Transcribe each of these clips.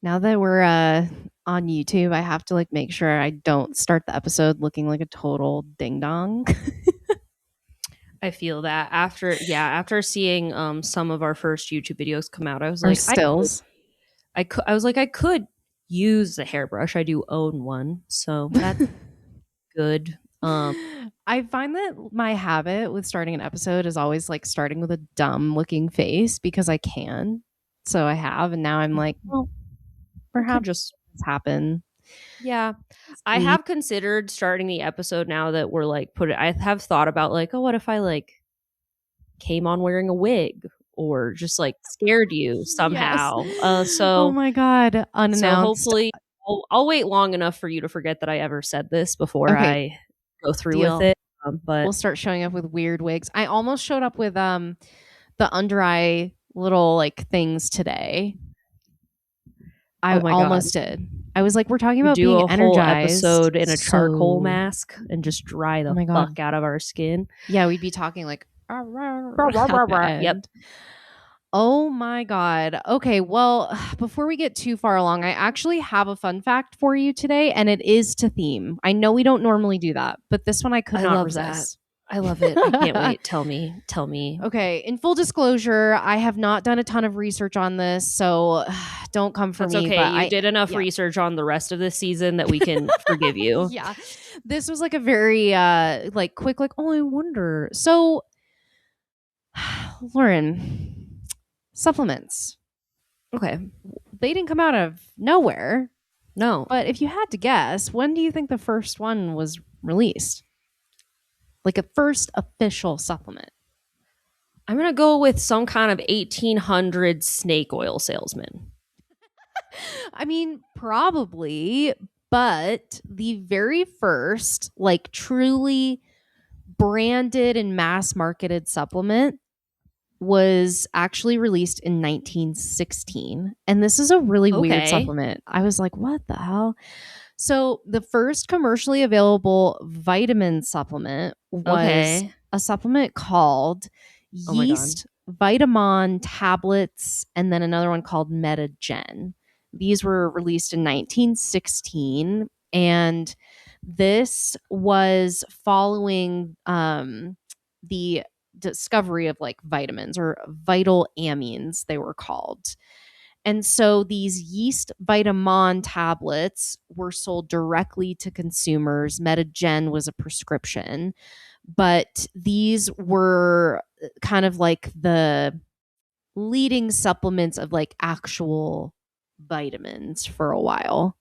Now that we're on YouTube, I have to like make sure I don't start the episode looking like a total ding dong. I feel that after seeing some of our first YouTube videos come out, I was Or like, stills. I could use the hairbrush. I do own one, so that's good. I find that my habit with starting an episode is always like starting with a dumb looking face because I can. So I have, and now I'm like, well, Could perhaps just this happen. yeah. I have considered starting the episode now that we're like I have thought about like, oh, what if I like came on wearing a wig or just like scared you Yes. somehow. Oh my god, So unannounced. hopefully I'll wait long enough for you to forget that I ever said this before Okay, I go through with deal. it. But We'll start showing up with weird wigs. I almost showed up with the under eye little like things today. I oh my god, almost did. I was like, we're talking we about do being a whole energized. episode in a charcoal So- mask and just dry Oh the my god. fuck out of our skin. Yeah, we'd be talking like at the end. Yep. Oh my god. Okay, well, before we get too far along, I actually have a fun fact for you today, and it is to theme. I know we don't normally do that, but this one I could I not love resist. I love it. I can't wait. Tell me. Okay, in full disclosure, I have not done a ton of research on this, so don't come for That's me. okay. But You I did enough research on the rest of this season that we can forgive you. Yeah, this was like a very like quick, like oh, I wonder. So, Lauren, supplements. Okay. They didn't come out of nowhere. No. But if you had to guess, when do you think the first one was released? Like a first official supplement? I'm going to go with some kind of 1800 snake oil salesman. I mean, probably, but the very first, like, truly branded and mass marketed supplement was actually released in 1916. And this is a really weird supplement. I was like, what the hell? So, the first commercially available vitamin supplement was a supplement called yeast vitamin tablets, and then another one called Metagen. These were released in 1916, and this was following the discovery of like vitamins or vital amines, they were called. And so these yeast vitamin tablets were sold directly to consumers. Metagen was a prescription, but these were kind of like the leading supplements of like actual vitamins for a while.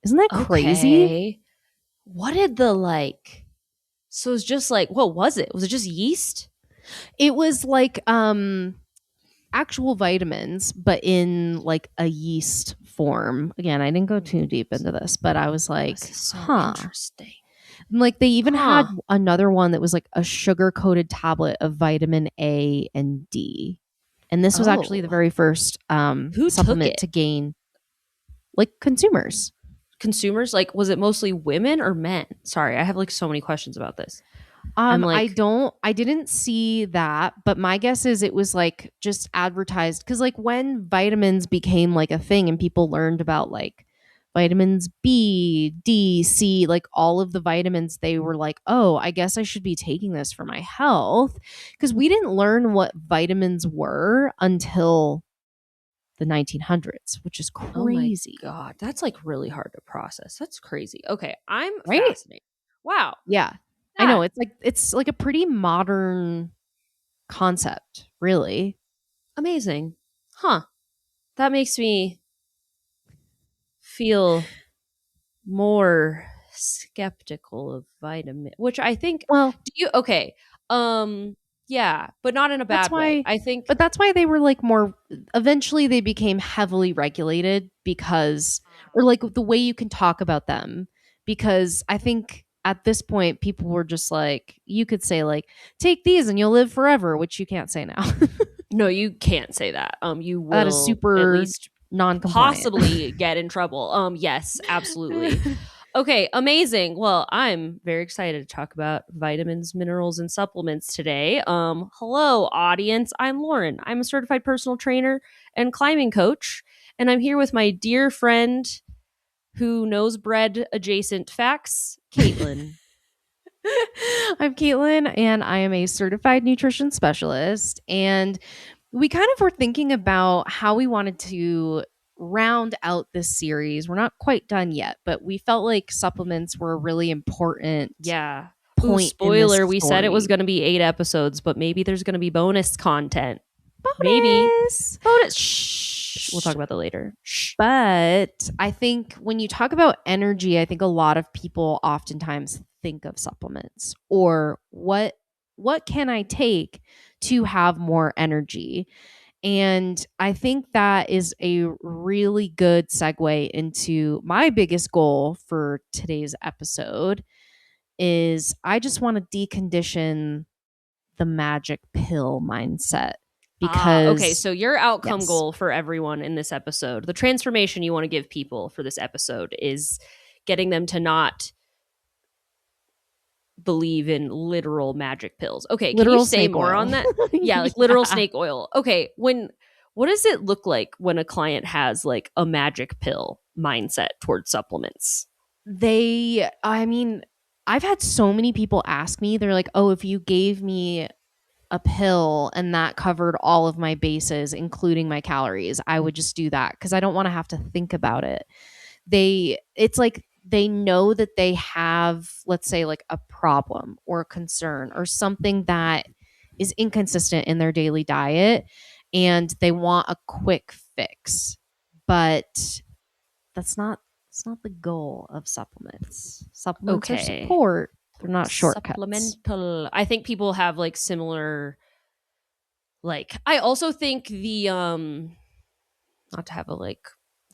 Isn't that crazy? Okay. What did the like? So it's just like, what was it? Was it just yeast? It was like actual vitamins, but in like a yeast form. Again, I didn't go too deep into this, but I was like, interesting. Like they even had another one that was like a sugar coated tablet of vitamin A and D. And this was actually the very first supplement to gain like consumers. Consumers? Like, was it mostly women or men? Sorry, I have like so many questions about this. I didn't see that, but my guess is it was like just advertised because like when vitamins became like a thing and people learned about like vitamins B, D, C, like all of the vitamins, they were like, oh, I guess I should be taking this for my health. Because we didn't learn what vitamins were until the 1900s, which is crazy. Oh my God, that's like really hard to process. That's crazy. Okay, I'm fascinated. Wow. Yeah. I know it's like a pretty modern concept, really. Amazing. Huh. That makes me feel more skeptical of vitamin, which I think yeah, but not in a bad way. I think but that's why they were like more eventually they became heavily regulated because or like the way you can talk about them because I think at this point people were just like you could say like take these and you'll live forever, which you can't say now. No, you can't say that. You will that is super at least non-compliant. Possibly get in trouble. Yes, absolutely. Okay, amazing. Well, I'm very excited to talk about vitamins, minerals, and supplements today. Hello, audience. I'm Lauren. I'm a certified personal trainer and climbing coach. And I'm here with my dear friend who knows bread adjacent facts, Caitlin. I'm Caitlin, and I am a certified nutrition specialist. And we kind of were thinking about how we wanted to round out this series. We're not quite done yet, but we felt like supplements were a really important Yeah. Ooh, point in this spoiler, we said it was story. going to be 8 episodes, but maybe there's going to be bonus content. Maybe. Bonus! Bonus. Shh. We'll talk about that later. Shh. But I think when you talk about energy, I think a lot of people oftentimes think of supplements or what can I take to have more energy? And I think that is a really good segue into my biggest goal for today's episode is I just want to decondition the magic pill mindset Okay. because So your outcome yes, goal for everyone in this episode, the transformation you want to give people for this episode is getting them to not believe in literal magic pills. Okay, can you literal say snake more oil. on that? Yeah, like literal snake oil. Okay, what does it look like when a client has like a magic pill mindset towards supplements? I mean, I've had so many people ask me, they're like, "Oh, if you gave me a pill and that covered all of my bases, including my calories, I would just do that because I don't want to have to think about it." It's like they know that they have, let's say, like a problem or a concern or something that is inconsistent in their daily diet and they want a quick fix. But that's not the goal of supplements. Supplements are Okay. support. They're not shortcuts. Supplemental. I think people have like similar like I also think the not to have a like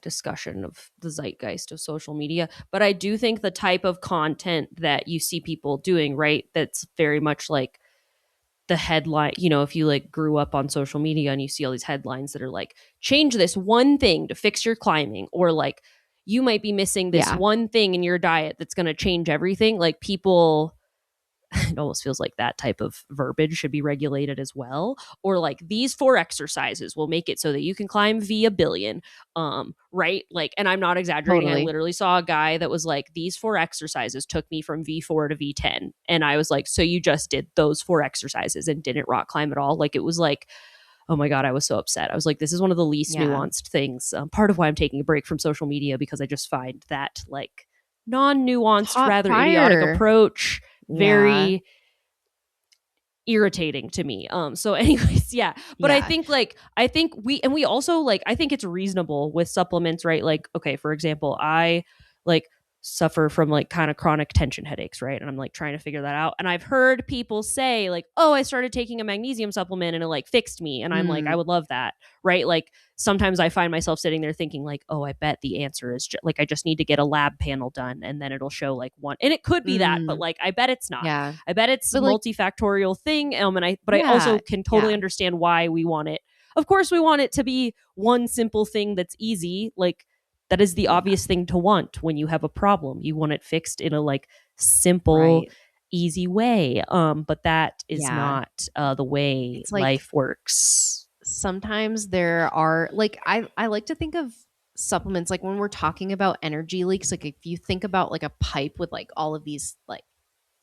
discussion of the zeitgeist of social media, but I do think the type of content that you see people doing, right, that's very much like the headline, if you like grew up on social media and you see all these headlines that are like, change this one thing to fix your climbing, or like, you might be missing this Yeah, one thing in your diet that's going to change everything. Like, people, it almost feels like that type of verbiage should be regulated as well. Or like, these 4 exercises will make it so that you can climb V1 billion. Right? Like, and I'm not exaggerating. I totally. literally saw a guy that was like, these 4 exercises took me from V4 to V10. And I was like, so you just did those 4 exercises and didn't rock climb at all? Like, it was like, oh my God, I was so upset. I was like, this is one of the least Yeah. nuanced things. Part of why I'm taking a break from social media, because I just find that like non-nuanced, Hot rather idiotic fire. approach Yeah. very irritating to me. So anyways, yeah. But Yeah. I think we also like, I think it's reasonable with supplements, right? Like, okay, for example, I like suffer from like kind of chronic tension headaches, right? And I'm like trying to figure that out. And I've heard people say like, "Oh, I started taking a magnesium supplement and it like fixed me." And I'm like, I Mm, would love that, right? Like, sometimes I find myself sitting there thinking like, "Oh, I bet the answer is like I just need to get a lab panel done and then it'll show like one." And it could be that, but mm, like I bet it's not. yeah. I bet it's But like, multifactorial thing. But I yeah, also can totally yeah, understand why we want it. Of course, we want it to be one simple thing that's easy. Like, that is the yeah, obvious thing to want when you have a problem. You want it fixed in a like simple, right. easy way. But that is Yeah. not the way It's like life works. sometimes there are like I like to think of supplements like when we're talking about energy leaks, like if you think about like a pipe with like all of these like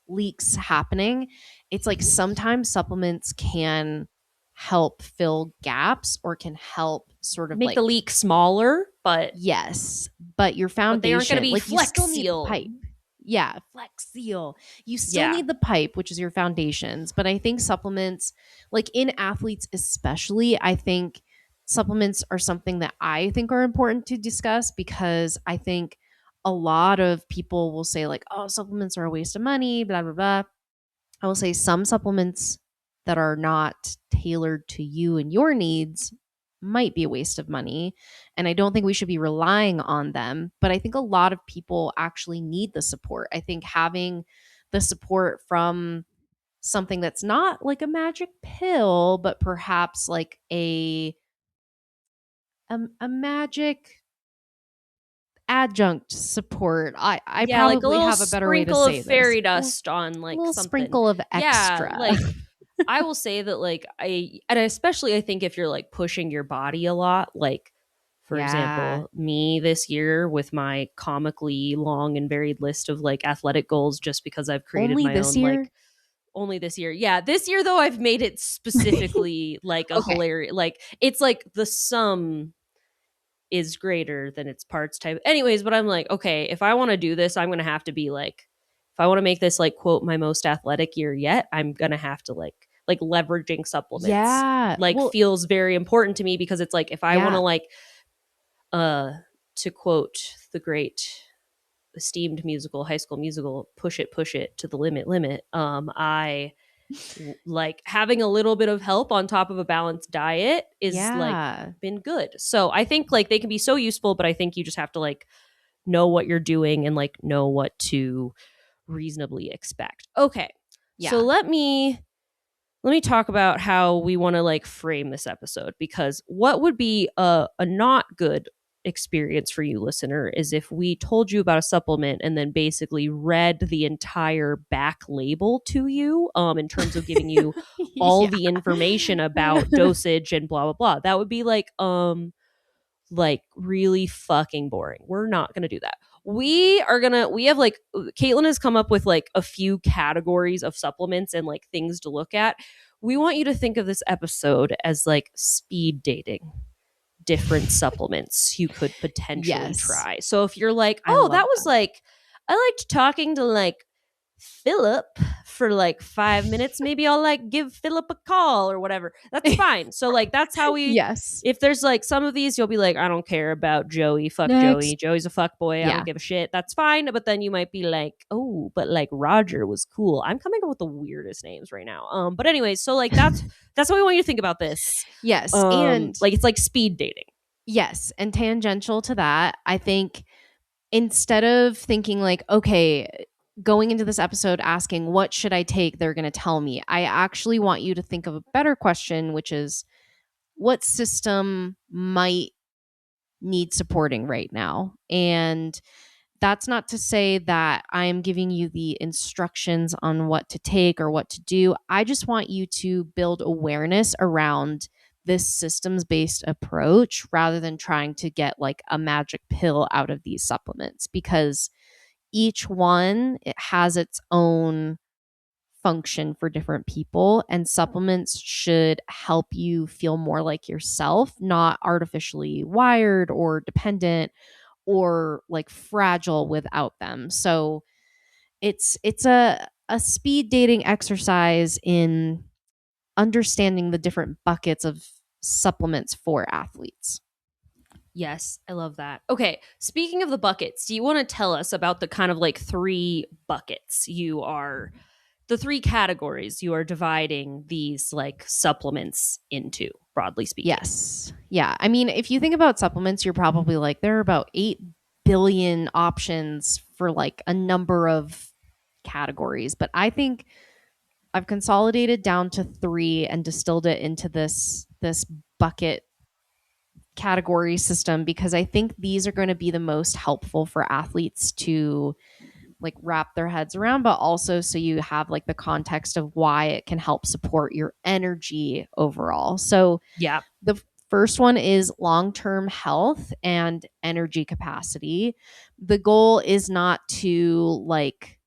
leaks happening, it's like sometimes supplements can help fill gaps or can help sort of Make the like leak smaller, yes, but your but they aren't going to foundation, be like you Flex still need the Seal. pipe. Yeah, Flex Seal. You still Yeah. need the pipe, which is your foundations. But I think supplements, like in athletes especially, I think supplements are something that I think are important to discuss because I think a lot of people will say, like, oh, supplements are a waste of money, blah, blah, blah. I will say some supplements that are not tailored to you and your needs might be a waste of money. And I don't think we should be relying on them. But I think a lot of people actually need the support. I think having the support from something that's not like a magic pill, but perhaps like a magic adjunct support. I Yeah, like a probably little have a better way to sprinkle of say this. fairy A dust on like little something. sprinkle of Yeah, extra. like I will say that like and especially I think if you're like pushing your body a lot, like For Yeah. example, me this year with my comically long and varied list of like athletic goals, just because I've created Only my this own year? like only this year. Yeah, this year though I've made it specifically like a Okay. hilarious, like it's like the sum is greater than its parts type. Anyways, but I'm like, okay, if I want to do this, I'm going to have to be like, if I want to make this like quote my most athletic year yet, I'm going to have to like leveraging supplements Yeah. like Well, feels very important to me, because it's like if I want to yeah. like uh to quote the great esteemed musical High School Musical, push it to the limit, I like having a little bit of help on top of a balanced diet is like Yeah. been good. So I think like they can be so useful, but I think you just have to like know what you're doing and like know what to reasonably expect. Okay. So Yeah. let me talk about how we want to like frame this episode, because what would be a not good experience for you listener is if we told you about a supplement and then basically read the entire back label to you in terms of giving you all Yeah. the information about dosage and blah blah blah. That would be like really fucking boring. We're not going to do that. We have like Caitlin has come up with like a few categories of supplements and like things to look at. We want you to think of this episode as like speed dating different supplements you could potentially Yes. try. So if you're like, I oh, love that was that. like, I liked talking to like Philip for like 5 minutes, maybe I'll like give Philip a call or whatever. That's fine. So like that's how we, Yes. if there's like some of these you'll be like, I don't care about Joey, fuck Joey. Next. Joey's a fuck boy. I Yeah. don't give a shit. That's fine. But then you might be like, oh, but like Roger was cool. I'm coming up with the weirdest names right now. But anyways, so like that's how we want you to think about this. Yes. And Like it's like speed dating. yes. And tangential to that, I think instead of thinking like, okay, going into this episode asking, what should I take? They're going to tell me. I actually want you to think of a better question, which is, what system might need supporting right now? And that's not to say that I am giving you the instructions on what to take or what to do. I just want you to build awareness around this systems based approach rather than trying to get like a magic pill out of these supplements, because each one it has its own function for different people, and supplements should help you feel more like yourself, not artificially wired or dependent or like fragile without them. So it's a speed dating exercise in understanding the different buckets of supplements for athletes. Yes, I love that. Okay, speaking of the buckets, do you want to tell us about the kind of like three buckets you are, the three categories you are dividing these like supplements into, broadly speaking? Yes. Yeah. I mean, if you think about supplements, you're probably like, there are about 8 billion options for like a number of categories. But I think I've consolidated down to 3 and distilled it into this bucket category system, because I think these are going to be the most helpful for athletes to like wrap their heads around, but also so you have like the context of why it can help support your energy overall. So Yeah. the first one is long-term health and energy capacity. The goal is not to like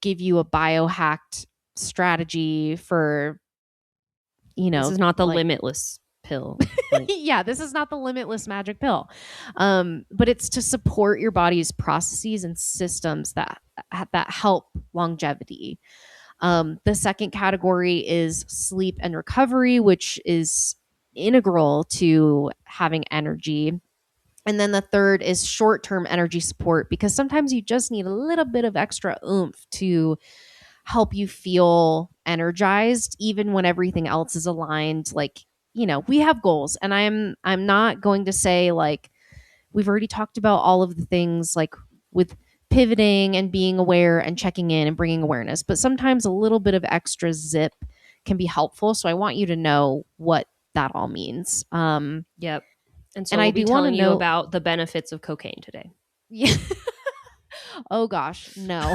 give you a biohacked strategy for, This is not the like limitless pill. Like, yeah, this is not the limitless magic pill. But it's to support your body's processes and systems that help longevity. The second category is sleep and recovery, which is integral to having energy. And then the third is short term energy support, because sometimes you just need a little bit of extra oomph to help you feel energized even when everything else is aligned. Like, we have goals, and I'm not going to say like we've already talked about all of the things like with pivoting and being aware and checking in and bringing awareness, but sometimes a little bit of extra zip can be helpful. So I want you to know what that all means. yep. And so And I we'll be do want to telling you know, about the benefits of cocaine today. yeah, Oh gosh, no.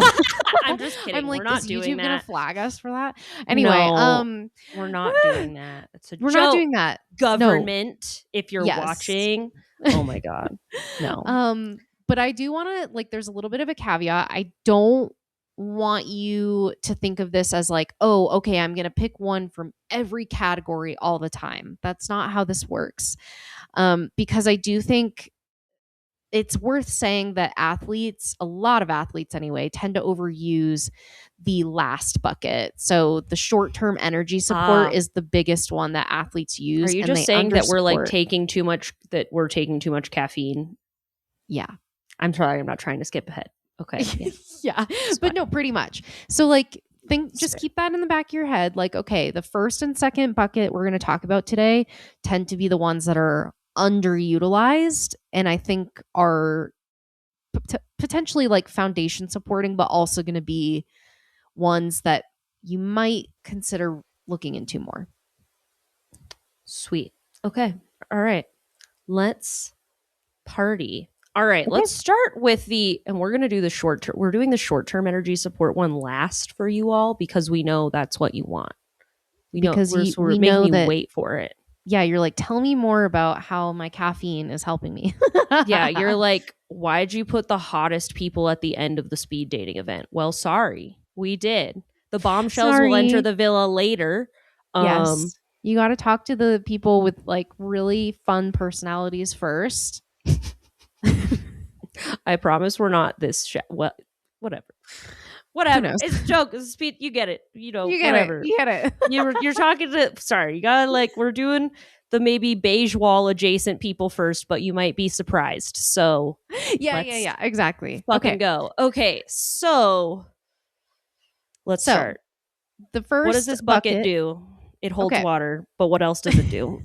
I'm just I'm kidding. We're like, is not doing YouTube gonna that. flag us for that? Anyway, No, we're not doing that. It's a we're not joke. doing that. No. Government, if you're Yes. watching. Oh my God. No. But I do want to like there's a little bit of a caveat. I don't want you to think of this as like, oh, okay, I'm going to pick one from every category all the time. That's not how this works. Because I do think it's worth saying that athletes, a lot of athletes anyway, tend to overuse the last bucket. So the short-term energy support Ah, is the biggest one that athletes are use you and just they saying that we're like undersupport. taking too much, that we're taking too much caffeine? Yeah. I'm sorry, I'm not trying to skip ahead. Okay. Yeah. Yeah. It's But fine. no, pretty much. So like It's just fair. keep that in the back of your head. Like, okay, the first and second bucket we're going to talk about today tend to be the ones that are underutilized and I think are potentially like foundation supporting, but also going to be ones that you might consider looking into more. Sweet. Okay. All right. Let's party. All right, Okay. let's start with and we're going to do the short term. We're doing the short term energy support one last for you all because we know that's what you want. We know Because we're we making know you that, wait for it. yeah, you're like, tell me more about how my caffeine is helping me. Yeah, you're like, why'd you put the hottest people at the end of the speed dating event? Well, sorry, we did. The bombshells will enter Sorry. the villa later. Um, Yes. You got to talk to the people with like really fun personalities first. I promise we're not this. Well, whatever. Who Whatever. knows? It's a joke. It's a speed. You get it. You know, You get it. whatever. You get it. You're talking to. Sorry, you gotta like. We're doing the maybe beige wall adjacent people first, but you might be surprised. So let's Yeah. Exactly. fucking Okay. go. Okay, so let's So start. the What does first this bucket bucket. do? It holds Okay. water, but what else does it do?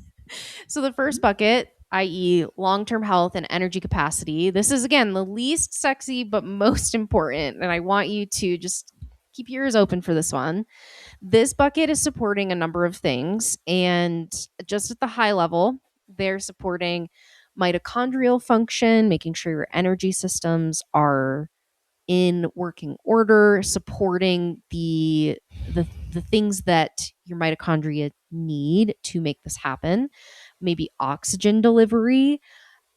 So the first bucket, i.e., long term health and energy capacity, this is again the least sexy but most important. And I want you to just keep your ears open for this one. This bucket is supporting a number of things. And just at the high level, they're supporting mitochondrial function, making sure your energy systems are in working order, supporting the things that your mitochondria need to make this happen. Maybe oxygen delivery,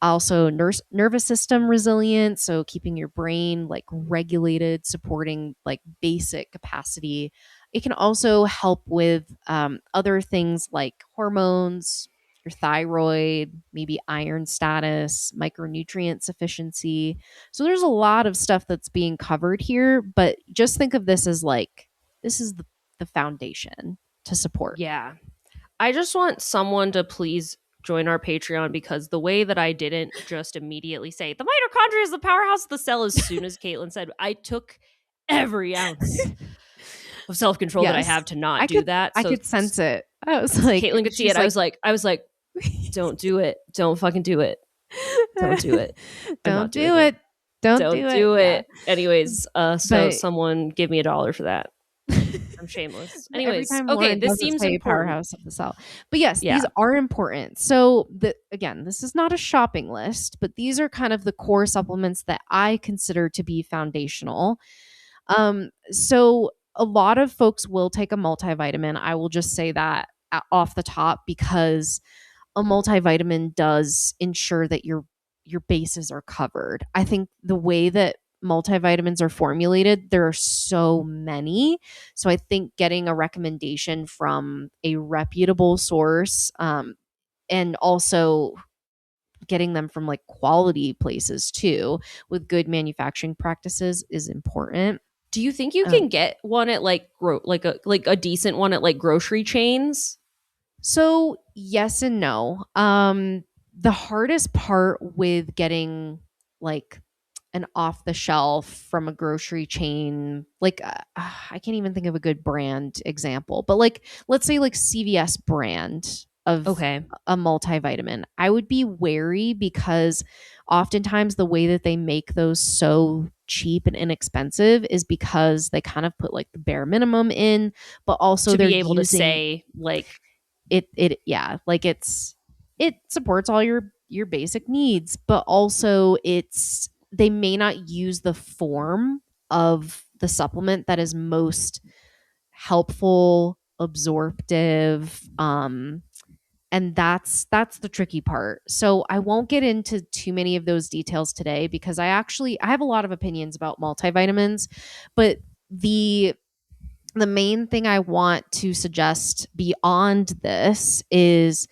also nervous system resilience, so keeping your brain like regulated, supporting like basic capacity. It can also help with other things like hormones, your thyroid, maybe iron status, micronutrient sufficiency. So there's a lot of stuff that's being covered here, but just think of this as like this is the foundation to support. Yeah, I just want someone to please join our Patreon because the way that I didn't just immediately say the mitochondria is the powerhouse of the cell as soon as Caitlin said, I took every ounce of self control that I Yes. have to not I do could that. I So could sense it. I was like, Caitlin could see she's it. like, I was like, don't do it. Don't fucking do it. Don't do it. I'm don't not doing do it. it. Don't Don't do it. do Yeah. it. Anyways, so But someone give me $1 for that. I'm shameless. every Anyways, time okay, Lauren this does this, seems say important. powerhouse of the cell. But yes, Yeah. these are important. So again, this is not a shopping list, but these are kind of the core supplements that I consider to be foundational. So a lot of folks will take a multivitamin. I will just say that off the top because a multivitamin does ensure that your bases are covered. I think the way that multivitamins are formulated, there are so many. So I think getting a recommendation from a reputable source, and also getting them from like quality places too, with good manufacturing practices is important. Do you think you Um, can get one at like like a decent one at like grocery chains? So yes and no. The hardest part with getting like an off the shelf from a grocery chain, like I can't even think of a good brand example, but like let's say like CVS brand of Okay. a multivitamin, I would be wary because oftentimes the way that they make those so cheap and inexpensive is because they kind of put like the bare minimum in, but also To they're be able to using say like yeah, like it supports all your basic needs, but also it's they may not use the form of the supplement that is most helpful, absorptive, and that's the tricky part. So I won't get into too many of those details today because I have a lot of opinions about multivitamins, but the the main thing I want to suggest beyond this is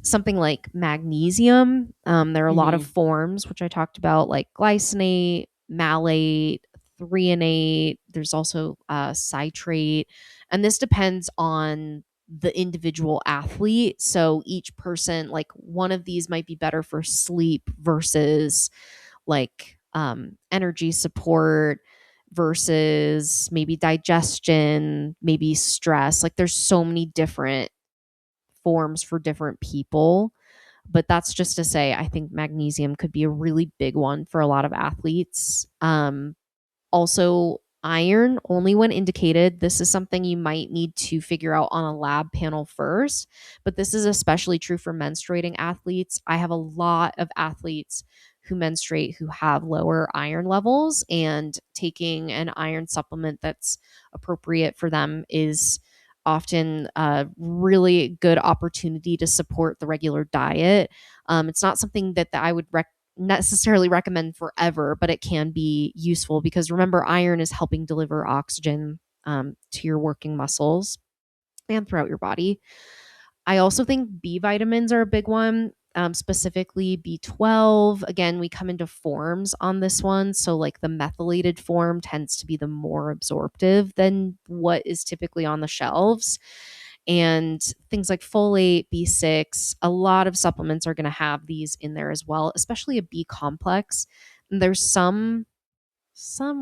something like magnesium. There are a lot of Mm-hmm. forms, which I talked about, like glycinate, malate, threonate. There's also citrate. And this depends on the individual athlete. So each person, like one of these might be better for sleep versus like energy support versus maybe digestion, maybe stress. Like there's so many different forms for different people. But that's just to say, I think magnesium could be a really big one for a lot of athletes. Also, iron, only when indicated. This is something you might need to figure out on a lab panel first, but this is especially true for menstruating athletes. I have a lot of athletes who menstruate who have lower iron levels, and taking an iron supplement that's appropriate for them is often a really good opportunity to support the regular diet. It's not something that I would necessarily recommend forever, but it can be useful because remember, iron is helping deliver oxygen to your working muscles and throughout your body. I also think B vitamins are a big one, specifically B12. Again, we come into forms on this one. So, like the methylated form tends to be the more absorptive than what is typically on the shelves. And things like folate, B6, a lot of supplements are going to have these in there as well, especially a B complex. And there's some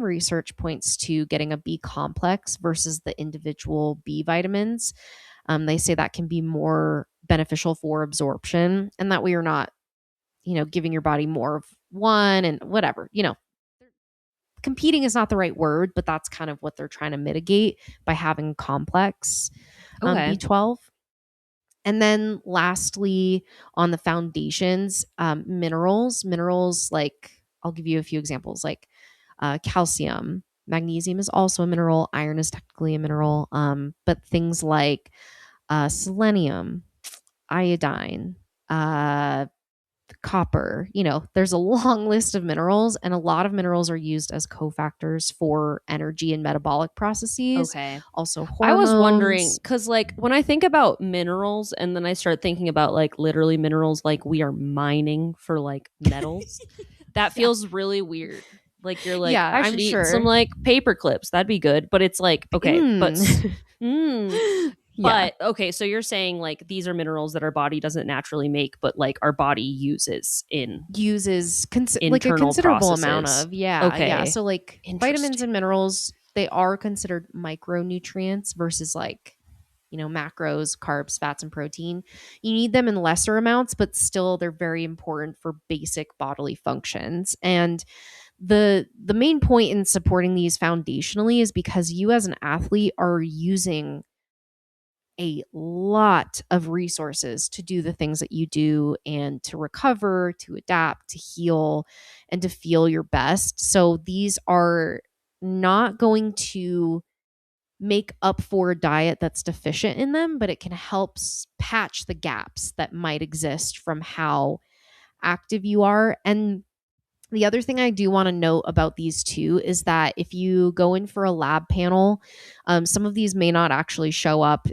research points to getting a B complex versus the individual B vitamins. They say that can be more beneficial for absorption, and that way you're not, giving your body more of one and whatever. Competing is not the right word, but that's kind of what they're trying to mitigate by having complex Okay. B12. And then lastly, on the foundations, minerals, like I'll give you a few examples, like calcium. Magnesium is also a mineral. Iron is technically a mineral. But things like selenium, iodine, uh, copper, there's a long list of minerals, and a lot of minerals are used as cofactors for energy and metabolic processes, Okay. also I was wondering hormones. because, like, when I think about minerals and then I start thinking about, like, literally minerals, like we are mining for, like, metals, that Yeah. feels really weird. Like, you're like, Yeah, I I'm should eat some, sure. like, paper clips. That'd be good. But it's like, okay, Mm. mm, Yeah. but okay, so you're saying, like, these are minerals that our body doesn't naturally make, but, like, our body uses in Uses like a internal considerable amount processes. of. Yeah. Okay. So like vitamins Interesting. and minerals, they are considered micronutrients versus like, macros, carbs, fats, and protein. You need them in lesser amounts, but still they're very important for basic bodily functions. And the main point in supporting these foundationally is because you as an athlete are using a lot of resources to do the things that you do and to recover, to adapt, to heal, and to feel your best. So these are not going to make up for a diet that's deficient in them, but it can help patch the gaps that might exist from how active you are. And the other thing I do want to note about these two is that if you go in for a lab panel, some of these may not actually show up.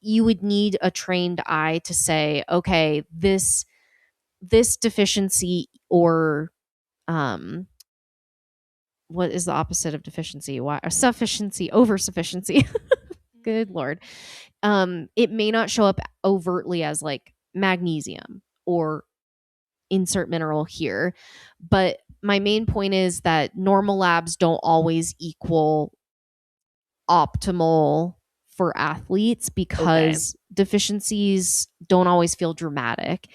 You would need a trained eye to say, okay, this deficiency or um, what is the opposite of deficiency? Why sufficiency over sufficiency? Good lord. It may not show up overtly as like magnesium or insert mineral here, but my main point is that normal labs don't always equal optimal for athletes Okay. because deficiencies don't always feel dramatic.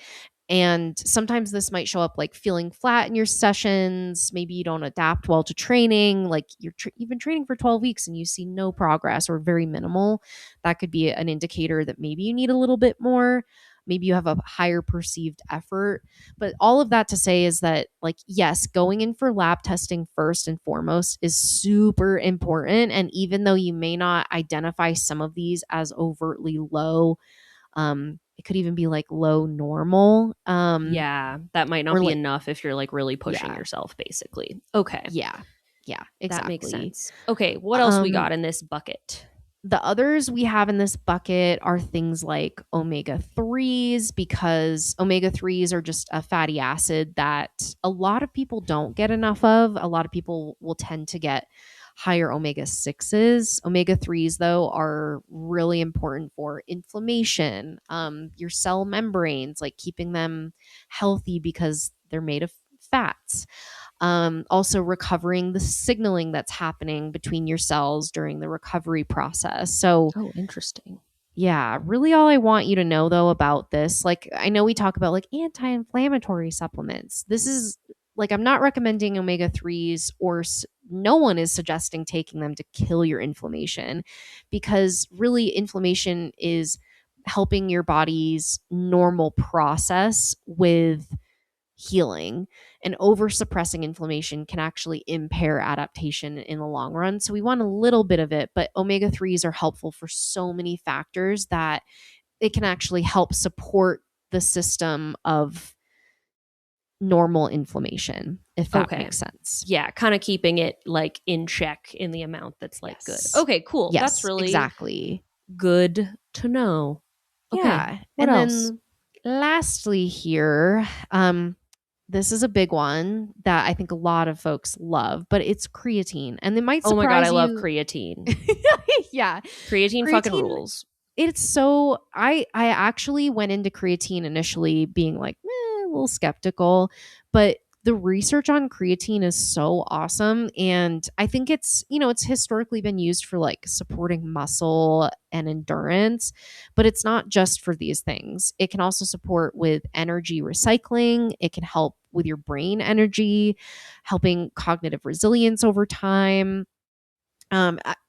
And sometimes this might show up like feeling flat in your sessions. Maybe you don't adapt well to training. Like you've been training for 12 weeks and you see no progress or very minimal. That could be an indicator that maybe you need a little bit more. maybe you have a higher perceived effort. But all of that to say is that, like, yes, going in for lab testing first and foremost is super important. And even though you may not identify some of these as overtly low, it could even be like low normal, Yeah, that might not or be like, enough if you're like really pushing yeah, yourself, basically. Okay, yeah, yeah, that makes exactly. sense. Okay, what else we Um, got in this bucket? The others we have in this bucket are things like omega 3s, because omega 3s are just a fatty acid that a lot of people don't get enough of. A lot of people will tend to get higher omega 6s. Omega 3s, though, are really important for inflammation, your cell membranes, like keeping them healthy because they're made of fats. Also recovering the signaling that's happening between your cells during the recovery process. So, Oh, interesting. yeah, really all I want you to know though about this, like, I know we talk about like anti-inflammatory supplements. This is like, I'm not recommending omega 3s, or no one is suggesting taking them to kill your inflammation, because really inflammation is helping your body's normal process with healing, and over suppressing inflammation can actually impair adaptation in the long run. So we want a little bit of it, but omega 3s are helpful for so many factors that it can actually help support the system of normal inflammation, if that Okay. makes sense. Yeah, kind of keeping it like in check in the amount that's like good. Yes. Okay, cool. That's Yes, really exactly. good to know. Okay, Yeah. what And else? then lastly here, this is a big one that I think a lot of folks love, but it's creatine. And it might Oh my god, I surprise love you. creatine. Yeah. Creatine fucking Creatine, rules. it's so I actually went into creatine initially being like, a little skeptical, but the research on creatine is so awesome. And I think it's historically been used for like supporting muscle and endurance, but it's not just for these things. It can also support with energy recycling. It can help with your brain energy, helping cognitive resilience over time.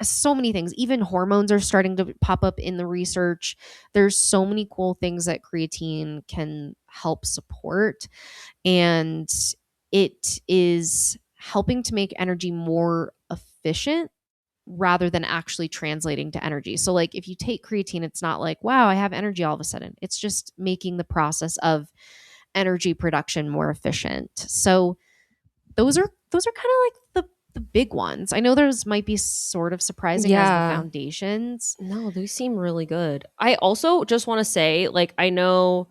So many things, even hormones are starting to pop up in the research. There's so many cool things that creatine can help support, and it is helping to make energy more efficient rather than actually translating to energy. So like if you take creatine, it's not like, wow, I have energy all of a sudden. It's just making the process of energy production more efficient. So those are kind of like the big ones. I know those might be sort of surprising as the Yeah. foundations. No, these seem really good. I also just want to say, like, I know,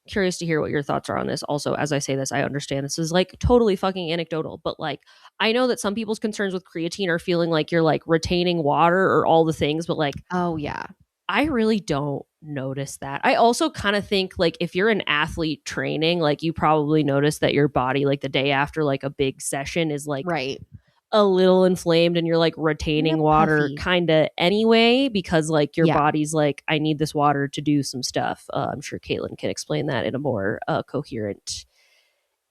curious to hear what your thoughts are on this. Also, as I say this, I understand this is like totally fucking anecdotal, but like, I know that some people's concerns with creatine are feeling like you're like retaining water or all the things, but like, Oh yeah. I really don't notice that. I also kind of think like if you're an athlete training, like, you probably notice that your body, like, the day after like a big session is like Right. a little inflamed and you're like You're retaining water puffy. kind of anyway because like your Yeah. body's like, I need this water to do some stuff. I'm sure Caitlin can explain that in a more coherent,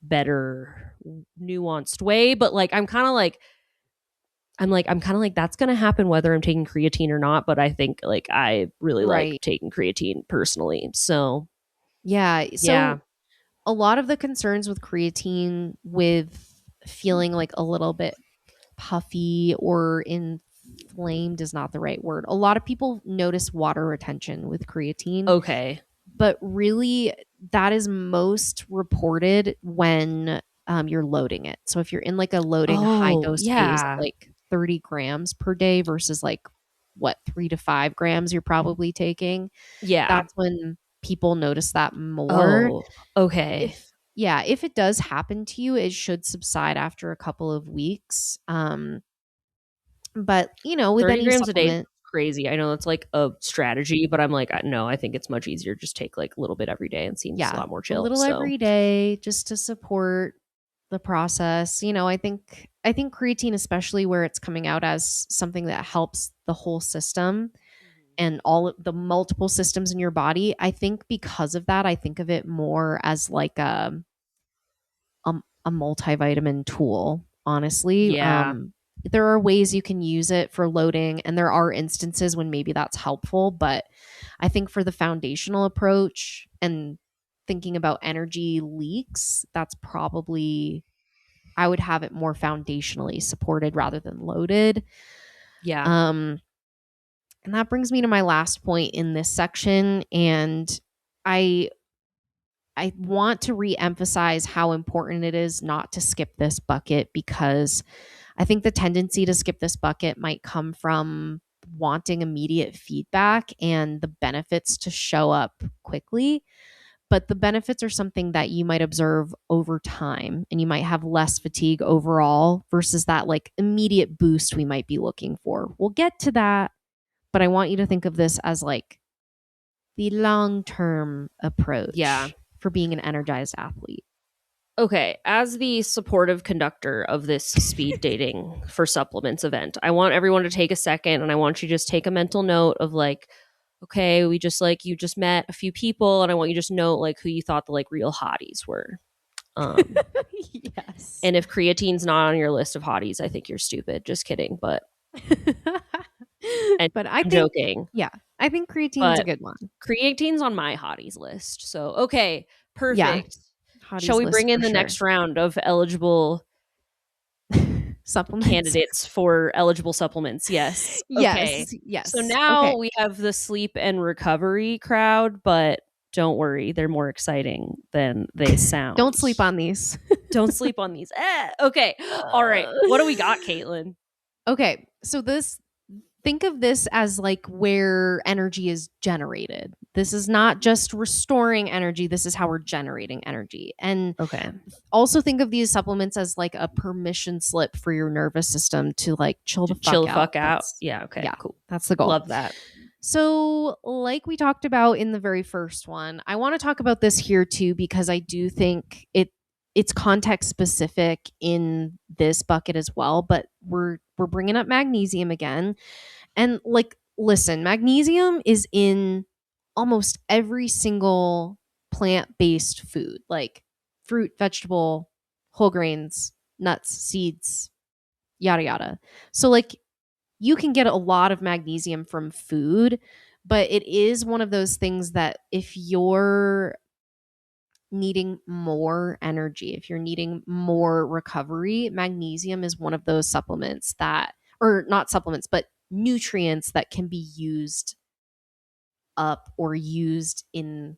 better, nuanced way. But like I'm kind of like that's gonna happen whether I'm taking creatine or not. But I think like I really like Right. taking creatine personally. So Yeah. yeah. So a lot of the concerns with creatine, with feeling like a little bit puffy or inflamed is not the right word. A lot of people notice water retention with creatine, Okay. but really that is most reported when you're loading it. So if you're in like a loading high Oh dose phase at yeah. like 30 grams per day versus like what 3 to 5 grams you're probably taking, Yeah. that's when people notice that more. Oh, okay. If it does happen to you, it should subside after a couple of weeks. But with 30 any grams a day is supplement, crazy. I know that's like a strategy, but I'm like, no, I think it's much easier. Just take like a little bit every day and seems a yeah, lot more a chill. little So, every day just to support the process. I think creatine, especially where it's coming out as something that helps the whole system and all of the multiple systems in your body. I think because of that, I think of it more as like a multivitamin tool, honestly. yeah. there are ways you can use it for loading, and there are instances when maybe that's helpful. But I think for the foundational approach and thinking about energy leaks, that's probably, I would have it more foundationally supported rather than loaded. Yeah. Um, and that brings me to my last point in this section. And I I want to re-emphasize how important it is not to skip this bucket, because I think the tendency to skip this bucket might come from wanting immediate feedback and the benefits to show up quickly. But the benefits are something that you might observe over time, and you might have less fatigue overall versus that like immediate boost we might be looking for. We'll get to that, but I want you to think of this as like the long-term Yeah. approach for being an energized athlete. Okay, as the supportive conductor of this speed dating for supplements event, I want everyone to take a second, and I want you to just take a mental note of like, okay, we just like, you just met a few people, and I want you to just note like who you thought the like real hotties were. Yes. And if creatine's not on your list of hotties, I think you're stupid. Just kidding, but and But I I'm think, joking. yeah, I think creatine's a But good one. creatine's on my hotties list. So okay, Yeah, perfect. Shall hotties we list bring in for the sure. next round of eligible Supplements. candidates for eligible supplements? Yes. Okay. Yes, So yes. now Okay. we have the sleep and recovery crowd, but don't worry, they're more exciting than they sound. Don't sleep on these. Don't sleep on these. Okay. All right. What do we got, Caitlin? Okay, so this, think of this as like where energy is generated. This is not just restoring energy, this is how we're generating energy. And Okay. also think of these supplements as like a permission slip for your nervous system to like chill the Chill fuck the out. fuck out. Yeah. Okay. Yeah, Cool. that's the goal. Love that. So, like we talked about in the very first one, I want to talk about this here too, because I do think it's context specific in this bucket as well. But we're bringing up magnesium again, and like, listen, magnesium is in almost every single plant-based food, like fruit, vegetable, whole grains, nuts, seeds, yada yada. So like, you can get a lot of magnesium from food, but it is one of those things that if you're needing more energy, if you're needing more recovery, magnesium is one of those supplements that, or not supplements, but nutrients that can be used up or used in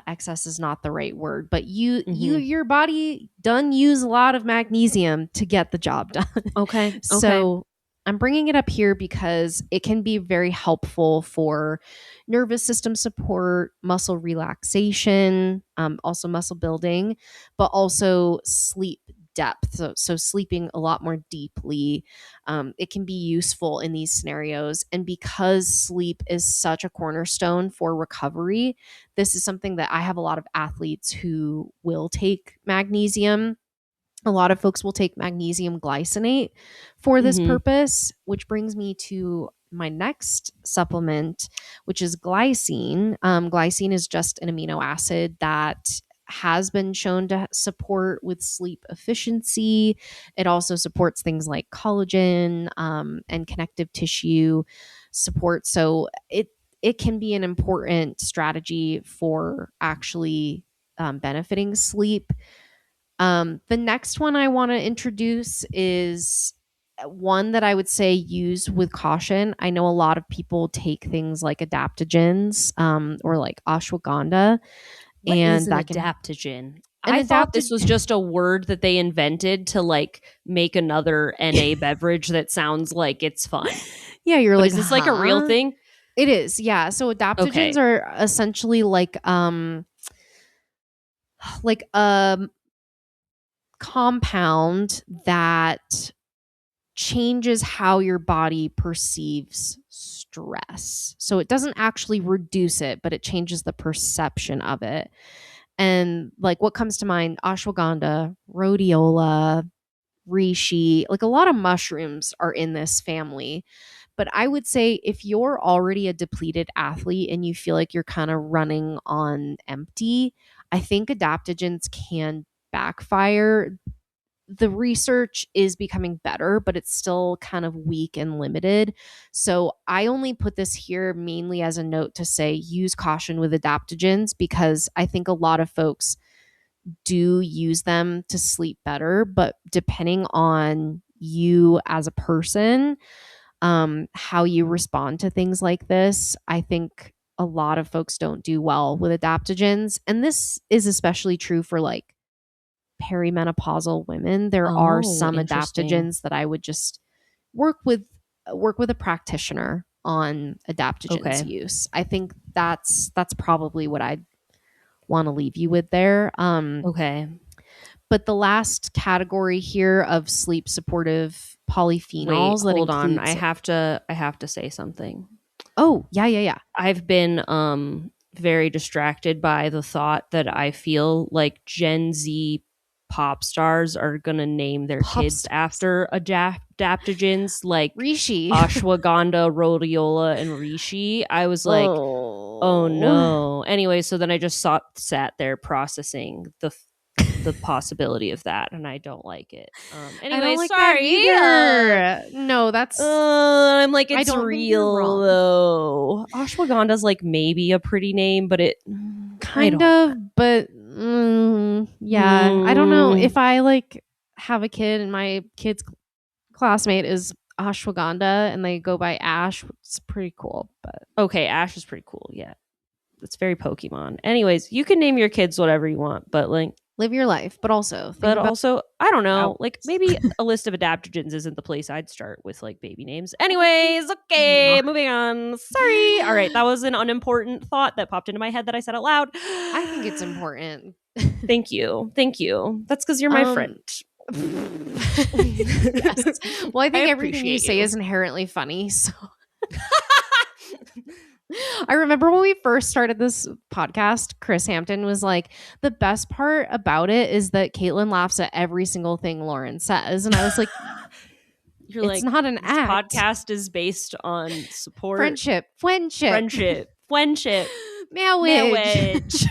excess is not the right word, but your body done use a lot of magnesium to get the job done. Okay. So I'm bringing it up here because it can be very helpful for nervous system support, muscle relaxation, also muscle building, but also sleep depth. So sleeping a lot more deeply. It can be useful in these scenarios. And because sleep is such a cornerstone for recovery, this is something that I have a lot of athletes who will take magnesium. A lot of folks will take magnesium glycinate for this purpose, which brings me to my next supplement, which is glycine. Glycine is just an amino acid that has been shown to support with sleep efficiency. It also supports things like collagen and connective tissue support. So it can be an important strategy for actually benefiting sleep. The next one I want to introduce is one that I would say use with caution. I know a lot of people take things like adaptogens or like ashwagandha, What is and an that can adaptogen? an I thought this adapted. was just a word that they invented to like make another NA beverage that sounds like it's fun. Yeah, you're But like, is this like a real thing? It is, yeah. So adaptogens Okay. are essentially like a compound that changes how your body perceives stress. So it doesn't actually reduce it, but it changes the perception of it. And like, what comes to mind? Ashwagandha, rhodiola, reishi, like a lot of mushrooms are in this family. But I would say if you're already a depleted athlete and you feel like you're kind of running on empty, I think adaptogens can backfire. the research is becoming better, but it's still kind of weak and limited. So I only put this here mainly as a note to say use caution with adaptogens, because I think a lot of folks do use them to sleep better, but depending on you as a person, how you respond to things like this, I think a lot of folks don't do well with adaptogens. And this is especially true for like perimenopausal women. There are Oh, some interesting. adaptogens that I would just work with work with a practitioner on adaptogens Okay. use. I think that's probably what I'd want to leave you with there. Okay. But the last category here of sleep supportive Wait, polyphenols that hold on. includes, I have to say something. oh yeah, yeah, yeah, I've been very distracted by the thought that I feel like Gen Z pop stars are going to name their pop kids stars, after adaptogens like Rishi. ashwagandha, rhodiola, and reishi. I was like, oh Oh, no. Anyway, so then I just sat there processing the possibility of that, and I don't like it. I don't Anyway, like that sorry. either. No, that's, I'm like, I it's don't think you're real wrong. though. Ashwagandha's like maybe a pretty name, but I Kind don't. of, but yeah, I don't know Mm, if I like have a kid and my kid's classmate is ashwagandha and they go by Ash. It's pretty cool, but okay, Ash is pretty cool. Yeah, it's very Pokemon. Anyways, you can name your kids whatever you want, but like, live your life. But also think but about also, I don't know. Like, outcomes. maybe a list of adaptogens isn't the place I'd start with like baby names. Probably Anyways, okay, not. moving on. Sorry. All right, that was an unimportant thought that popped into my head that I said out loud. I think it's important. Thank you. Thank you. That's because you're my friend. um yes. Well, I I think everything you appreciate say you. is inherently funny. So I remember when we first started this podcast, Chris Hampton was like, the best part about it is that Caitlin laughs at every single thing Lauren says. And I was like, You're it's like, not an this act. podcast is based on support, Friendship, friendship, marriage. marriage.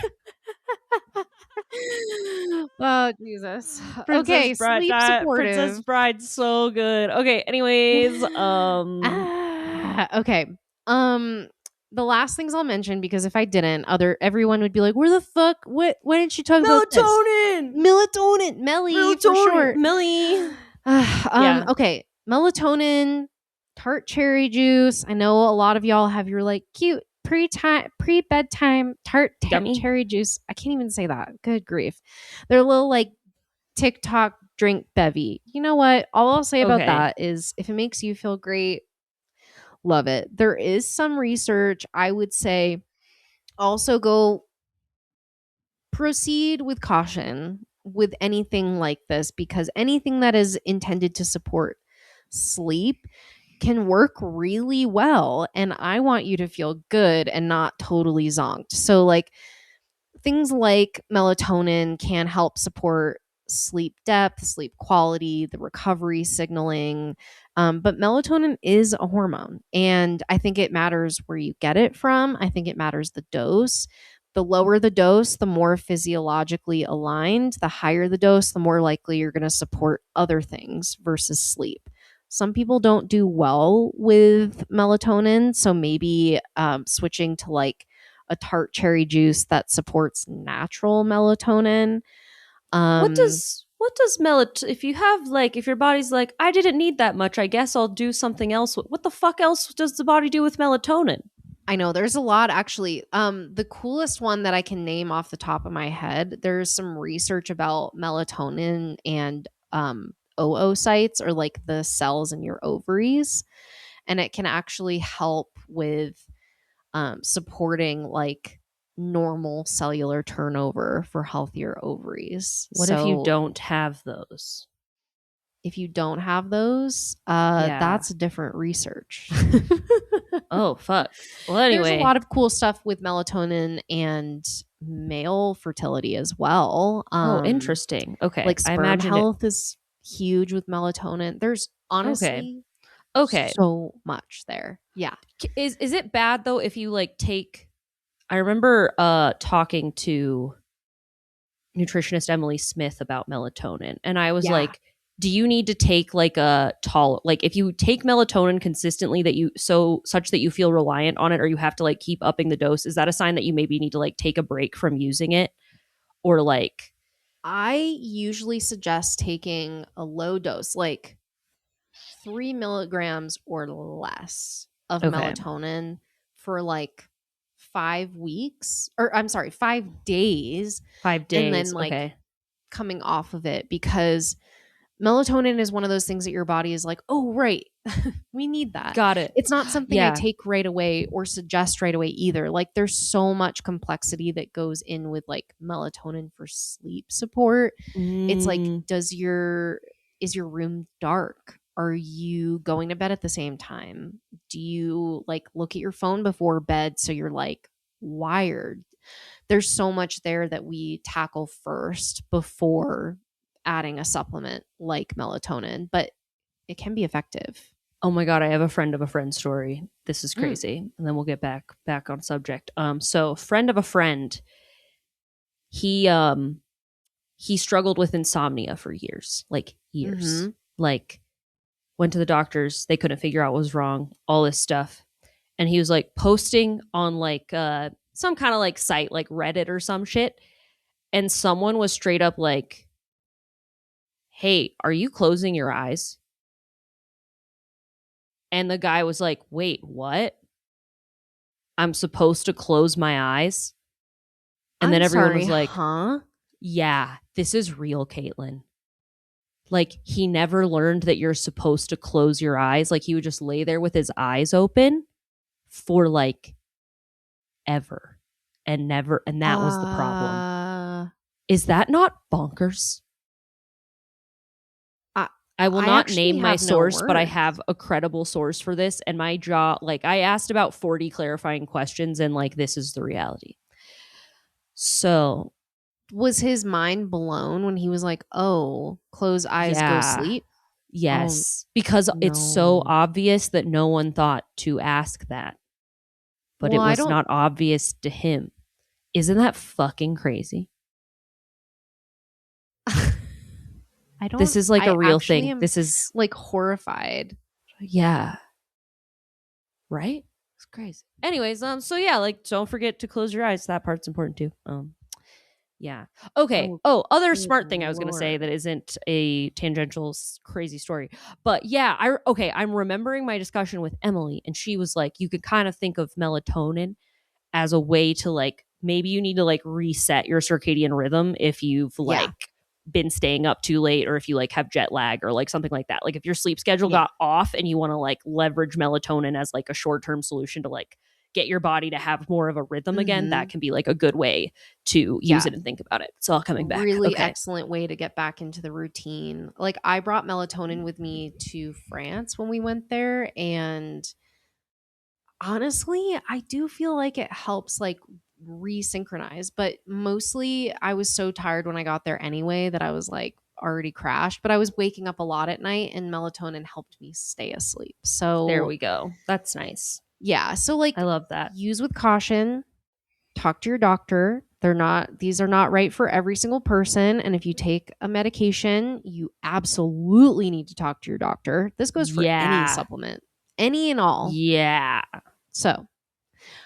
Oh, Jesus. Okay, sleep Princess supportive. Bride, so good. Okay, anyways, Okay. Um, the last things I'll mention, because if I didn't, everyone would be like, "Where the fuck? What? Why didn't you talk about this?" melatonin, Melatonin, Melly for short. Millie. Yeah, Okay, melatonin, tart cherry juice. I know a lot of y'all have your like cute pre bedtime tart yummy. cherry juice. I can't even say that. Good grief, they're little like TikTok drink bevy. You know what? All I'll say about Okay, that is if it makes you feel great, love it. There is some research. I would say also go proceed with caution with anything like this, because anything that is intended to support sleep can work really well. And I want you to feel good and not totally zonked. So, like, things like melatonin can help support sleep depth, sleep quality, the recovery signaling. But melatonin is a hormone. And I think it matters where you get it from. I think it matters the dose. The lower the dose, the more physiologically aligned. The higher the dose, the more likely you're going to support other things versus sleep. Some people don't do well with melatonin. So maybe switching to like a tart cherry juice that supports natural melatonin. Um, what does melatonin? If you have like, if your body's like, I didn't need that much, I guess I'll do something else. What the fuck else does the body do with melatonin? I know there's a lot actually. The coolest one that I can name off the top of my head, there's some research about melatonin and oocytes, or like the cells in your ovaries, and it can actually help with supporting like normal cellular turnover for healthier ovaries. What if you So don't have those? if you don't have those, Yeah. that's different research. Oh fuck. Well, There's a anyway. lot of cool stuff with melatonin and male fertility as well. Oh, interesting. Okay, Like I sperm imagined it. health is huge with melatonin. There's Okay. honestly Okay. so much there. Yeah. Is it bad though if you like take? I remember talking to nutritionist Emily Smith about melatonin. And I was Yeah. like, do you need to take like if you take melatonin consistently that you so such that you feel reliant on it, or you have to like keep upping the dose, is that a sign that you maybe need to like take a break from using it? Or like, I usually suggest taking a low dose, like 3 milligrams or less of okay, melatonin for like 5 weeks, or I'm sorry, 5 days, five and then days. like Okay. coming off of it, because melatonin is one of those things that your body is like, oh, right, we need that. Got it. It's not something I Yeah. take right away or suggest right away either. Like, there's so much complexity that goes in with like melatonin for sleep support. It's like, Mm, is your room dark? Are you going to bed at the same time? Do you like look at your phone before bed so you're like wired? There's so much there that we tackle first before adding a supplement like melatonin, but it can be effective. oh my god, I have a friend of a friend story. This is Mm. crazy. And then we'll get back on subject. So friend of a friend, he he struggled with insomnia for years, like years. Mm-hmm. Like went to the doctors, they couldn't figure out what was wrong, all this stuff. And he was like posting on like some kind of like site like Reddit or some shit, and someone was straight up like, "Hey, are you closing your eyes?" And the guy was like, "Wait, what? I'm supposed to close my eyes?" And then I'm everyone sorry, was like, huh? "Yeah, this is real, Caitlin." Like he never learned that you're supposed to close your eyes. Like he would just lay there with his eyes open for like ever and never. And that was the problem. Uh, Is that not bonkers? I, I will I not actually name my have no source, but I words. have a credible source for this. And my jaw, like I asked about 40 clarifying questions, and like this is the reality. So Was his mind blown when he was like, "Oh, close eyes, go yeah. sleep"? Oh Yes. Because it's so no. obvious that no one thought to ask that, but Well, it I was don't. not obvious to him. Isn't that fucking crazy? I This don't. is like I a real actually thing. am This is, like horrified. yeah, right? It's crazy. Anyways, so yeah, like don't forget to close your eyes. That part's important too. Yeah. Okay. Oh, Oh, other good smart thing I was going to say lord. that isn't a tangential crazy story. But yeah, I'm remembering my discussion with Emily, and she was like, you could kind of think of melatonin as a way to like, maybe you need to like reset your circadian rhythm if you've Yeah. like been staying up too late, or if you like have jet lag or like something like that. Like if your sleep schedule Yeah. got off and you want to like leverage melatonin as like a short-term solution to like get your body to have more of a rhythm again, that Hmm. can be like a good way to use Yeah. it and think about it. It's all coming back. Really Okay. excellent way to get back into the routine. Like, I brought melatonin with me to France when we went there, and honestly, I do feel like it helps like resynchronize, but mostly I was so tired when I got there anyway that I was like already crashed, but I was waking up a lot at night and melatonin helped me stay asleep. There So, we go. That's nice. yeah, so I like love that. use with caution, talk to your doctor. These are not right for every single person, and if you take a medication, you absolutely need to talk to your doctor. This goes for any Yeah. supplement, any and all. Yeah. So,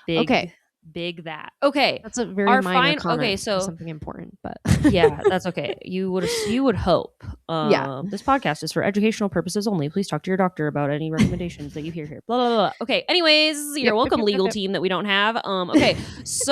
okay. Big, big that. Okay. That's a very Our minor fine. Okay. comment for So something important, but yeah, that's okay. You would hope. yeah. This podcast is for educational purposes only. Please talk to your doctor about any recommendations that you hear here. Blah blah blah. Okay. Anyways, you're Yep, yep, welcome, yep, yep, legal yep. team that we don't have. Okay. So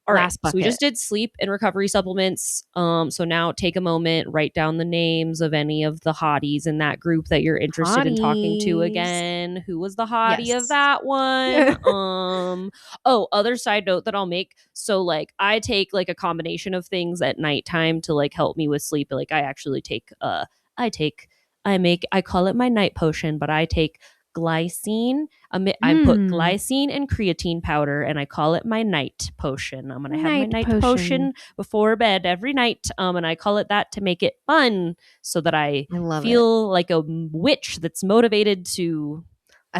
all right. Last So we bucket. just did sleep and recovery supplements. So now take a moment, write down the names of any of the hotties in that group that you're interested in talking to Hotties. again. Who was the hottie of Yes. that one? Oh, other side note that I'll make. So like I take like a combination of things at nighttime to like help me with sleep. Like I actually take I call it my night potion, but I take glycine. I put Mm. glycine and creatine powder, and I call it my night potion. I'm gonna have my Night night potion. potion before bed every night, and I call it that to make it fun, so that I I love it. feel like a witch that's motivated to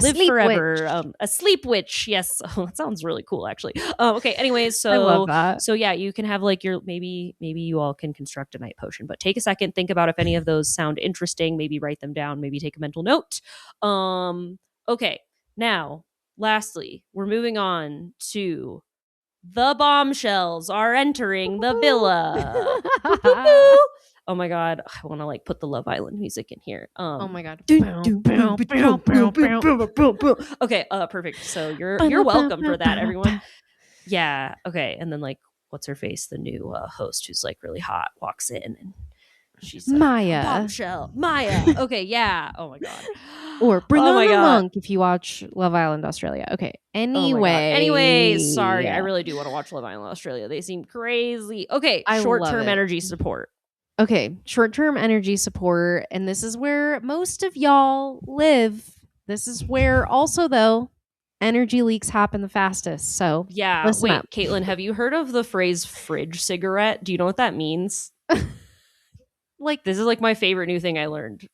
live sleep forever. witch. A sleep witch. Yes. Oh, that sounds really cool, actually. Okay. Anyways, I love so that. so yeah, you can have like your maybe you all can construct a night potion, but take a second, think about if any of those sound interesting. Maybe write them down. Maybe take a mental note. Okay. Now, lastly, we're moving on to the bombshells are entering the villa. Boop, boop, boop. Oh my god, I want to like put the Love Island music in here. Oh my god. Okay, perfect. So you're welcome for that, everyone. Yeah, okay. And then like what's her face, the new host who's like really hot, walks in and she's like, Maya. bombshell, Maya. Okay, yeah. Oh my god. Or bring oh on my the god. monk if you watch Love Island Australia. Okay. Anyway. Anyways, sorry. I really do want to watch Love Island Australia. They seem crazy. Okay, short-term energy support. Okay, short-term energy support. And this is where most of y'all live. This is where also, though, energy leaks happen the fastest. So yeah, listen wait, up. Caitlin, have you heard of the phrase fridge cigarette? Do you know what that means? Like, this is like my favorite new thing I learned.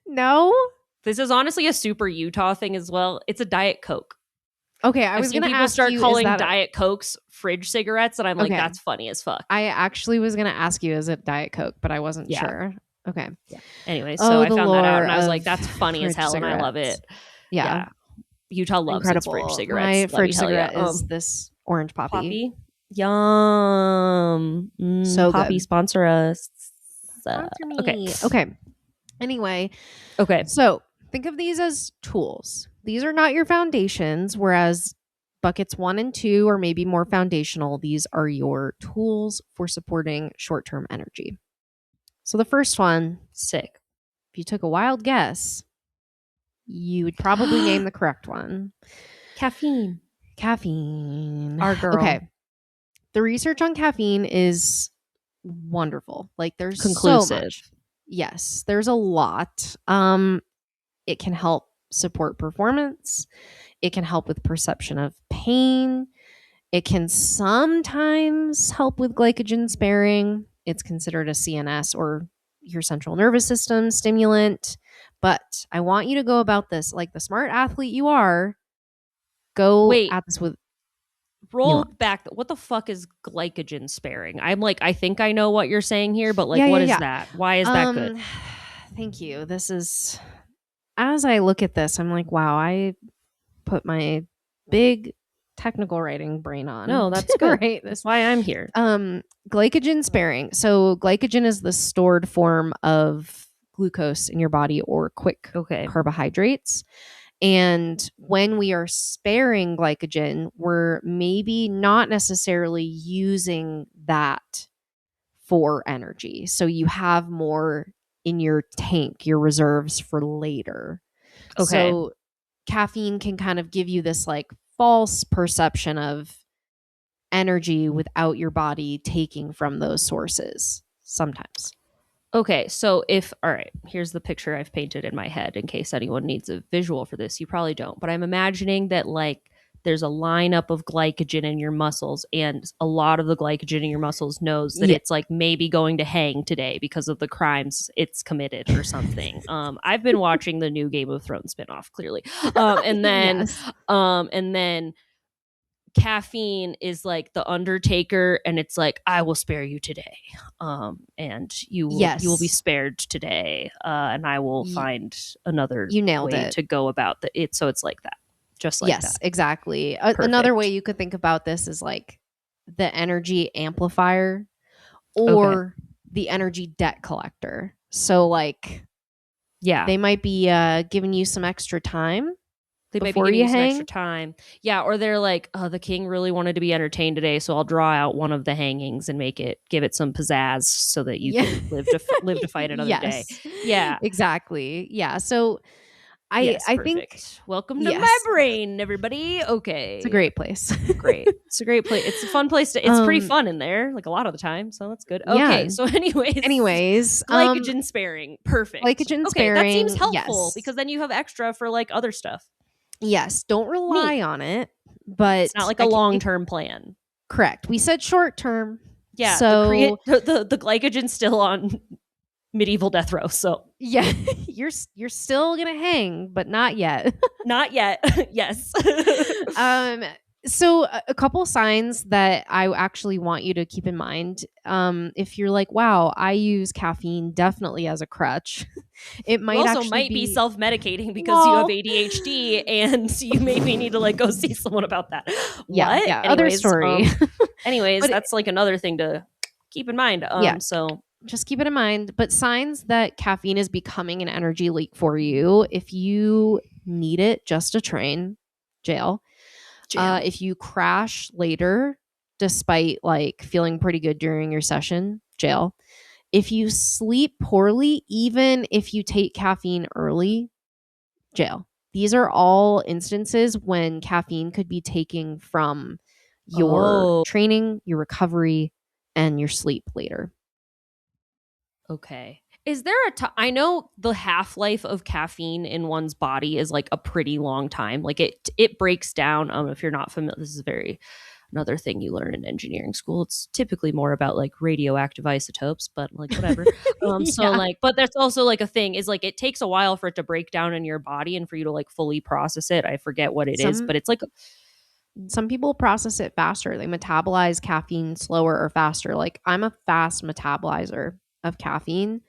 No? This is honestly a super Utah thing as well. It's a Diet Coke. Okay, I've was seen going to people ask start you, calling is that Diet Cokes fridge cigarettes, and I'm like, Okay. that's funny as fuck. I actually was going to ask you, is it Diet Coke? But I wasn't sure. Okay. Yeah. Anyway, so I found that out, and I was like, of that's funny as hell, and I love it. Yeah. Utah loves its fridge cigarettes. My Let me fridge tell ya. cigarette is this orange poppy. Yum. So Poppy, good. sponsor us. Sponsor me. Okay. Okay. Anyway, Okay. so think of these as tools. These are not your foundations, whereas buckets 1 and 2 are maybe more foundational. These are your tools for supporting short-term energy. So the first one, Sick. if you took a wild guess, you would probably name the correct one. Caffeine. Caffeine. Our girl. Okay. The research on caffeine is wonderful. Like there's Conclusive. so much. Yes, there's a lot. It can help support performance. It can help with perception of pain. It can sometimes help with glycogen sparing. It's considered a CNS or your central nervous system stimulant. But I want you to go about this like the smart athlete you are. Go at this with roll back. What the fuck is glycogen sparing? I'm like, I think I know what you're saying here, but like, what is that? Why is that good? Thank you. This is, as I look at this, I'm like, wow, I put my big technical writing brain on. No, that's good. Right? That's why I'm here. Glycogen sparing. So glycogen is the stored form of glucose in your body or quick carbohydrates. And when we are sparing glycogen, we're maybe not necessarily using that for energy. So you have more in your tank, your reserves for later. Okay. So caffeine can kind of give you this like false perception of energy without your body taking from those sources sometimes. Okay, so all right, here's the picture I've painted in my head in case anyone needs a visual for this. You probably don't, but I'm imagining that like there's a lineup of glycogen in your muscles, and a lot of the glycogen in your muscles knows that it's like maybe going to hang today because of the crimes it's committed or something. I've been watching the new Game of Thrones spinoff, clearly. And then caffeine is like the Undertaker, and it's like, I will spare you today, and you will be spared today, and I will find another way to go about it. So it's like that, just like that. Yes, exactly. Another way you could think about this is like the energy amplifier or the energy debt collector. So like, they might be giving you some extra time. They might be giving you some extra time. Yeah, or they're like, oh, the king really wanted to be entertained today, so I'll draw out one of the hangings and give it some pizzazz so that you can live to fight another day. Yeah. Exactly. Yeah. So I think welcome to my brain, everybody. Okay. It's a great place. Great. It's a great place. It's a fun place it's pretty fun in there, like a lot of the time. So that's good. Okay. So anyways, glycogen sparing. Perfect. Glycogen sparing. That seems helpful because then you have extra for like other stuff. Yes, don't rely on it, but it's not like a long-term plan. Correct. We said short-term. Yeah. So the glycogen's still on medieval death row. So Yeah, you're still gonna hang, but not yet. not yet. Yes. um, so a couple signs that I actually want you to keep in mind. If you're like, wow, I use caffeine definitely as a crutch, it You might also actually might be be self-medicating because you have well, ADHD and you maybe need to like go see someone about that. yeah, What? yeah, other story. Anyways, But that's like another thing to keep in mind. yeah, So just keep it in mind. But signs that caffeine is becoming an energy leak for you, if you need it just to train, jail. jail. If you crash later, despite like feeling pretty good during your session, jail. If you sleep poorly, even if you take caffeine early, jail. These are all instances when caffeine could be taken from your Oh, training, your recovery, and your sleep later. okay. Is there a time? I know the half life of caffeine in one's body is like a pretty long time. Like it breaks down. If you're not familiar, this is very another thing you learn in engineering school. It's typically more about like radioactive isotopes, but like whatever. So Yeah. like, but that's also like a thing is like it takes a while for it to break down in your body and for you to like fully process it. I forget what it is, Some but it's like some people process it faster. They metabolize caffeine slower or faster. Like I'm a fast metabolizer of caffeine,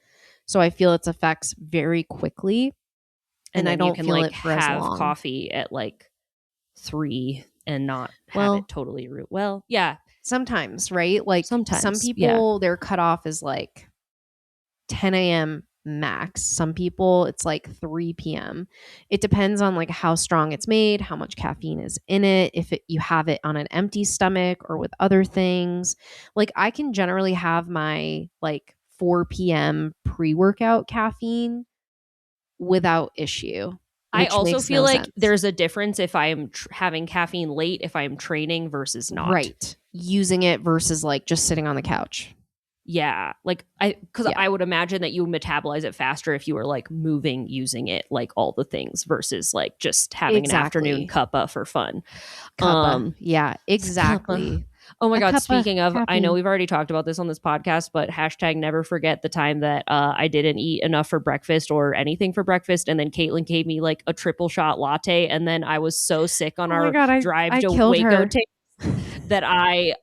so I feel its effects very quickly and and I then you don't can feel like it for as have long. coffee at like 3 and not have it Well, totally root. Well, yeah, sometimes, right? Like some sometimes. Yeah. people their cutoff is like 10 a.m. max. Some people it's like 3 p.m. It depends on like how strong it's made, how much caffeine is in it, if you have it on an empty stomach or with other things. Like I can generally have my like 4 p.m. pre-workout caffeine without issue, I which also makes feel no like sense. there's a difference if I am having caffeine late, if I am training versus not. Right. Using it versus like just sitting on the couch. Yeah. Like because Yeah. I would imagine that you metabolize it faster if you were like moving using it, like all the things versus like just having an afternoon Exactly. cuppa for fun. Cuppa. Um, Yeah, cuppa. exactly. Oh my A God. cup of Speaking of, I know caffeine. we've already talked about this on this podcast, but hashtag never forget the time that I didn't eat enough for breakfast or anything for breakfast. And then Caitlin gave me like a triple shot latte. And then I was so sick on Oh my our god, drive I to killed Waco her. that I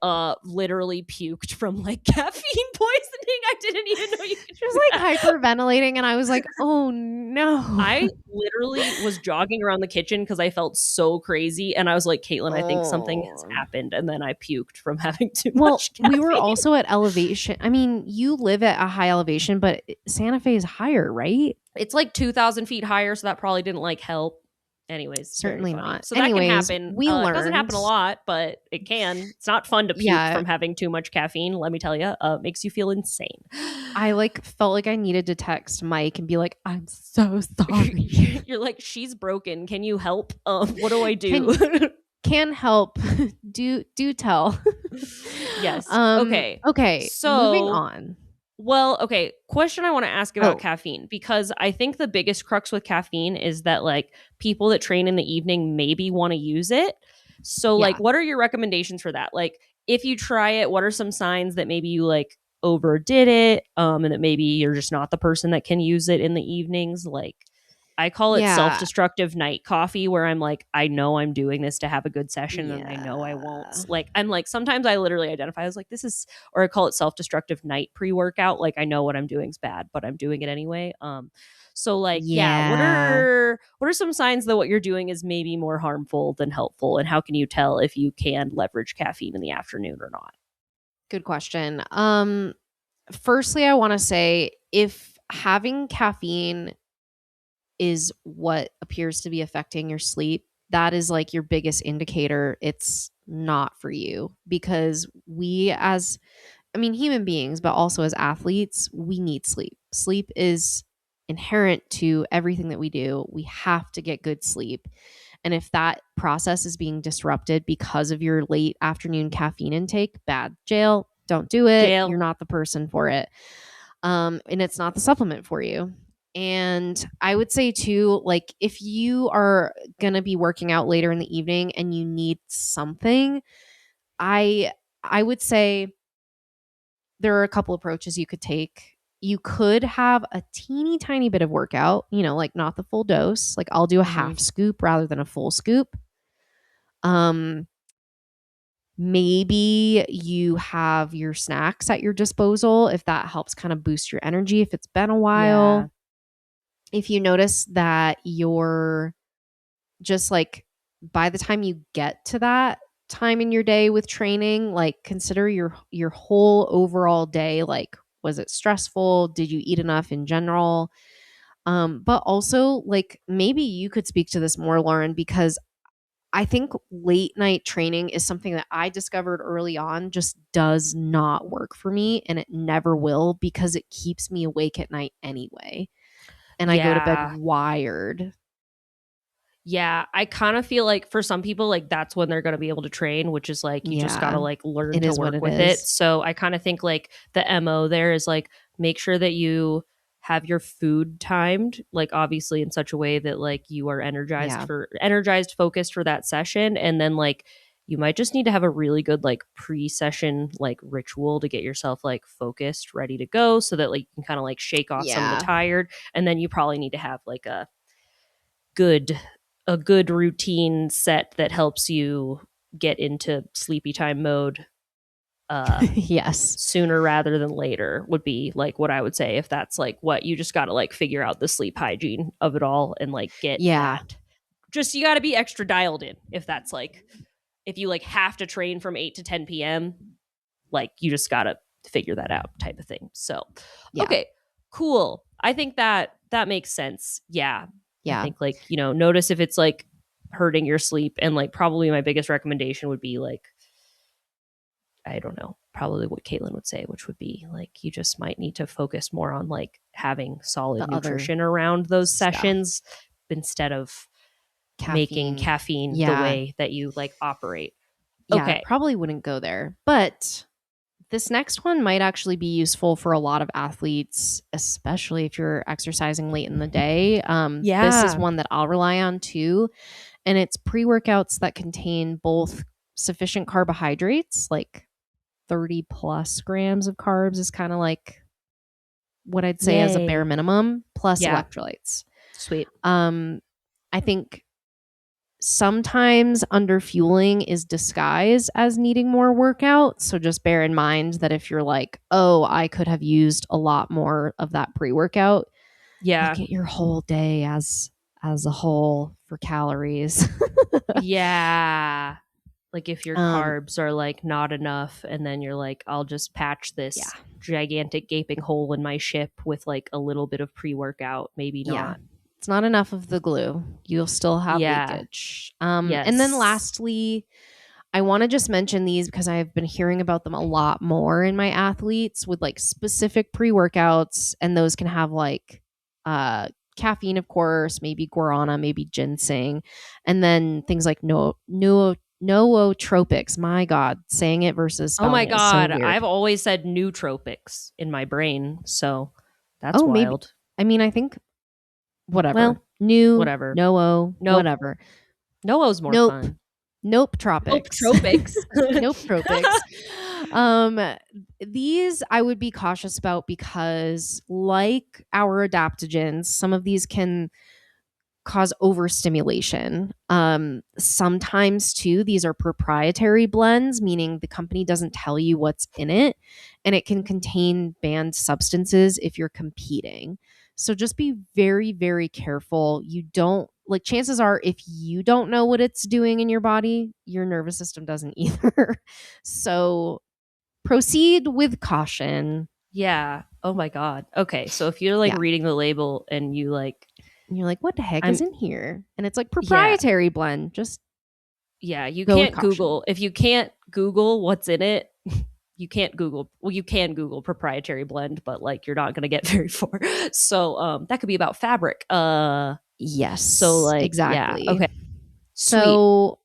literally puked from like caffeine poisoning. I didn't even know you could She was do like that. hyperventilating and I was like, "Oh no." I literally was jogging around the kitchen because I felt so crazy. And I was like, Caitlin, I think something has Oh. happened. And then I puked from having too Well, much we were caffeine. also at elevation. I mean, you live at a high elevation, but Santa Fe is higher, right? It's like 2,000 feet higher. So that probably didn't like help. Anyways, very Certainly funny. not. So that can Anyways, happen. we It doesn't learned. happen a lot, but it can. It's not fun to puke Yeah, from having too much caffeine. Let me tell you, makes you feel insane. I like felt like I needed to text Mike and be like, "I'm so sorry. You're like, she's broken. Can you help? What do I Can do? can help. Do tell." Yes. Okay. Okay, moving So, on. well, okay. Question I want to ask about Oh, caffeine because I think the biggest crux with caffeine is that like people that train in the evening maybe want to use it. So, like, yeah. what are your recommendations for that? Like, if you try it, what are some signs that maybe you like overdid it, and that maybe you're just not the person that can use it in the evenings? Like, I call it Yeah. self-destructive night coffee where I'm like, I know I'm doing this to have a good session and I know I won't. Yeah. Like, I'm like, sometimes I literally identify as like, this is, or I call it self-destructive night pre-workout. Like, I know what I'm doing is bad, but I'm doing it anyway. So like, yeah, Yeah. what are some signs that what you're doing is maybe more harmful than helpful? And how can you tell if you can leverage caffeine in the afternoon or not? Good question. Firstly, I want to say if having caffeine is what appears to be affecting your sleep, that is like your biggest indicator it's not for you because we as I mean human beings, but also as athletes, we need sleep. Sleep is inherent to everything that we do. We have to get good sleep. And if that process is being disrupted because of your late afternoon caffeine intake, bad jail, don't do it. You're Jail. not the person for it. And it's not the supplement for you. And I would say too, like if you are gonna be working out later in the evening and you need something, I I would say there are a couple approaches you could take. you could have a teeny tiny bit of workout, like not the full dose. Like I'll do a Mm-hmm. half scoop rather than a full scoop. Um, Maybe you have your snacks at your disposal if that helps kind of boost your energy if it's been a Yeah. while. If you notice that you're just like by the time you get to that time in your day with training, like consider your whole overall day. Like, was it stressful? Did you eat enough in general? But also, like, maybe you could speak to this more, Lauren, because I think late night training is something that I discovered early on just does not work for me, and it never will because it keeps me awake at night anyway. And I go to bed Yeah. wired. Yeah, I kind of feel like for some people, like that's when they're going to be able to train, which is like you just got to Yeah, like learn it to is what work it with it. is. So I kind of think like the MO there is like make sure that you have your food timed, like obviously in such a way that like you are Yeah. energized, focused for that session. And then like you might just need to have a really good like pre-session like ritual to get yourself like focused, ready to go so that like you can kind of like shake off some of the Yeah. tired. And then you probably need to have like good a good routine set that helps you get into sleepy time mode Yes. sooner rather than later would be like what I would say if that's like what you just got to like figure out the sleep hygiene of it all and like get Yeah. that just you got to be extra dialed in if that's like if you like have to train from 8 to 10 p.m. like you just got to figure that out type of thing. So Yeah. okay, cool. I think that makes sense. Yeah, I Yeah. think like, notice if it's like hurting your sleep. And like probably my biggest recommendation would be like, I don't know, probably what Caitlin would say, which would be like, you just might need to focus more on like having solid The other nutrition around those stuff. sessions instead of making Caffeine. caffeine the Yeah. way that you like operate. Yeah. Okay. Probably wouldn't go there. But this next one might actually be useful for a lot of athletes, especially if you're exercising late in the day. This is Yeah. one that I'll rely on too. And it's pre workouts that contain both sufficient carbohydrates, like 30 plus grams of carbs is kind of like what I'd say as a bare Yay. minimum, plus Yeah. electrolytes. Sweet. I think sometimes underfueling is disguised as needing more workout. So just bear in mind that if you're like, oh, I could have used a lot more of that pre-workout, Yeah. look at your whole day as a whole for calories. Yeah. Like if your um, carbs are like not enough and then you're like, I'll just patch yeah, this gigantic gaping hole in my ship with like a little bit of pre-workout, maybe yeah. not. It's not enough of the glue. You'll still have Yeah. leakage. And then Yes. lastly, I want to just mention these because I've been hearing about them a lot more in my athletes with like specific pre-workouts, and those can have like caffeine, of course, maybe guarana, maybe ginseng, and then things like nootropics. My God, saying it versus Oh my spelling it is so god, weird. I've always said nootropics in my brain, so that's Oh, maybe. wild. I mean, I think whatever. Well, New, whatever. no, Nope. whatever. Noah's more Nope. fun. Nope Nope tropics. tropics. Nope tropics. Um these I would be cautious about because like our adaptogens, some of these can cause overstimulation. Sometimes too, these are proprietary blends, meaning the company doesn't tell you what's in it, and it can contain banned substances if you're competing. So just be very, very careful. You don't like chances are if you don't know what it's doing in your body, your nervous system doesn't either. So proceed with caution. Yeah. Oh my god. Okay, so if you're like Yeah. reading the label and you like And you're like, what the heck is I'm in here? And it's like yeah, proprietary blend. Just yeah, you go with can't caution. Google. If you can't Google what's in it, you can't Google. Well, you can Google proprietary blend, but like you're not going to get very far. So, that could be about fabric. So Yes, like, yeah, exactly. okay, sweet. So,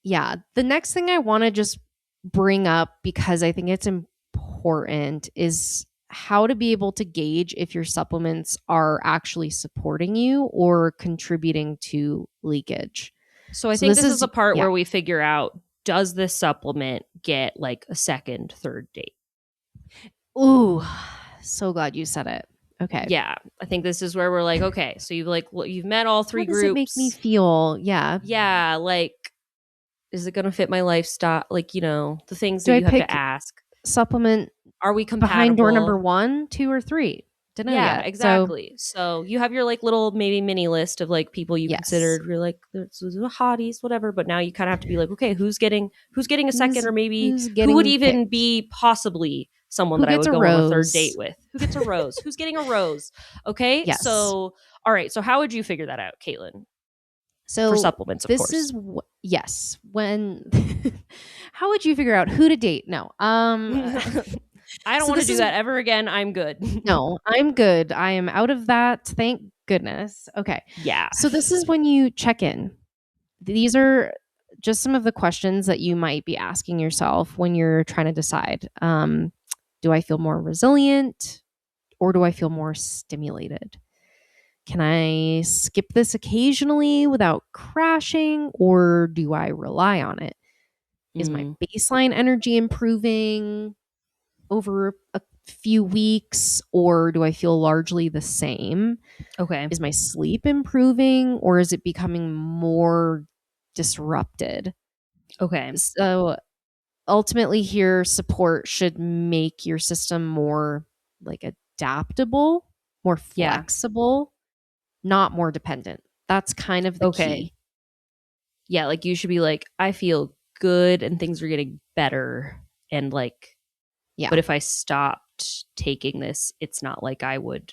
yeah, the next thing I want to just bring up because I think it's important is how to be able to gauge if your supplements are actually supporting you or contributing to leakage. So I So think this this is is the part yeah. where we figure out, does this supplement get like a second, third date? Ooh. So glad you said it. Okay. Yeah, I think this is where we're like, okay, so you've like you've met all How three does it make me groups. feel? Yeah. Yeah, like is it going to fit my lifestyle? Like, the things Do that I you have to pick ask. supplement Are we behind door number compatible? 1, 2, or 3? Don't know Yeah, yet. So, exactly. So you have your like little maybe mini list of like people you yes. considered. You're like there's the hotties, whatever. But now you kind of have to be like, okay, who's getting a second, Who's or maybe who's who would getting even picked? be possibly someone Who that I gets would a go on a third date rose? with? Who gets a rose? Who's getting a rose? Okay, Yes. so all right. So how would you figure that out, Caitlin? For So supplements, of this course. is yes. When how would you figure out who to date? No. I don't So want to this do is that ever again. I'm good. no. I'm good. I am out of that. Thank goodness. Okay. Yeah. So this is when you check in. These are just some of the questions that you might be asking yourself when you're trying to decide. Do I feel more resilient or do I feel more stimulated? Can I skip this occasionally without crashing or do I rely on it? Is my Mm, baseline energy improving over a few weeks or do I feel largely the same? okay. Is my sleep improving or is it becoming more disrupted? Okay. So ultimately here support should make your system more like adaptable, more Yeah. flexible, not more dependent. That's kind of the Okay. key. Yeah, like you should be like, I feel good and things are getting better. And like, Yeah, but if I stopped taking this, it's not like I would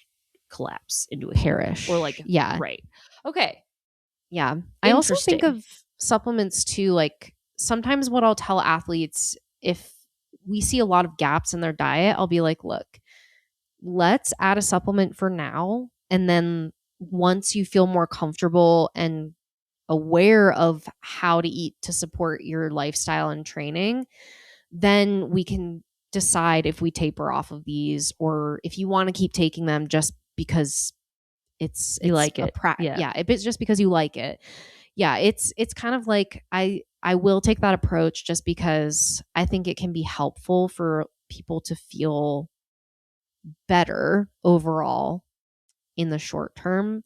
collapse into a heap or perish. like, Yeah. right. Okay. Yeah. I also think Interesting. of supplements too. Like sometimes what I'll tell athletes if we see a lot of gaps in their diet, I'll be like, look, let's add a supplement for now. And then once you feel more comfortable and aware of how to eat to support your lifestyle and training, then we can decide if we taper off of these or if you want to keep taking them just because You it's like a it. Yeah. yeah, if it's just because you like it. Yeah, it's kind of like I will take that approach just because I think it can be helpful for people to feel better overall in the short term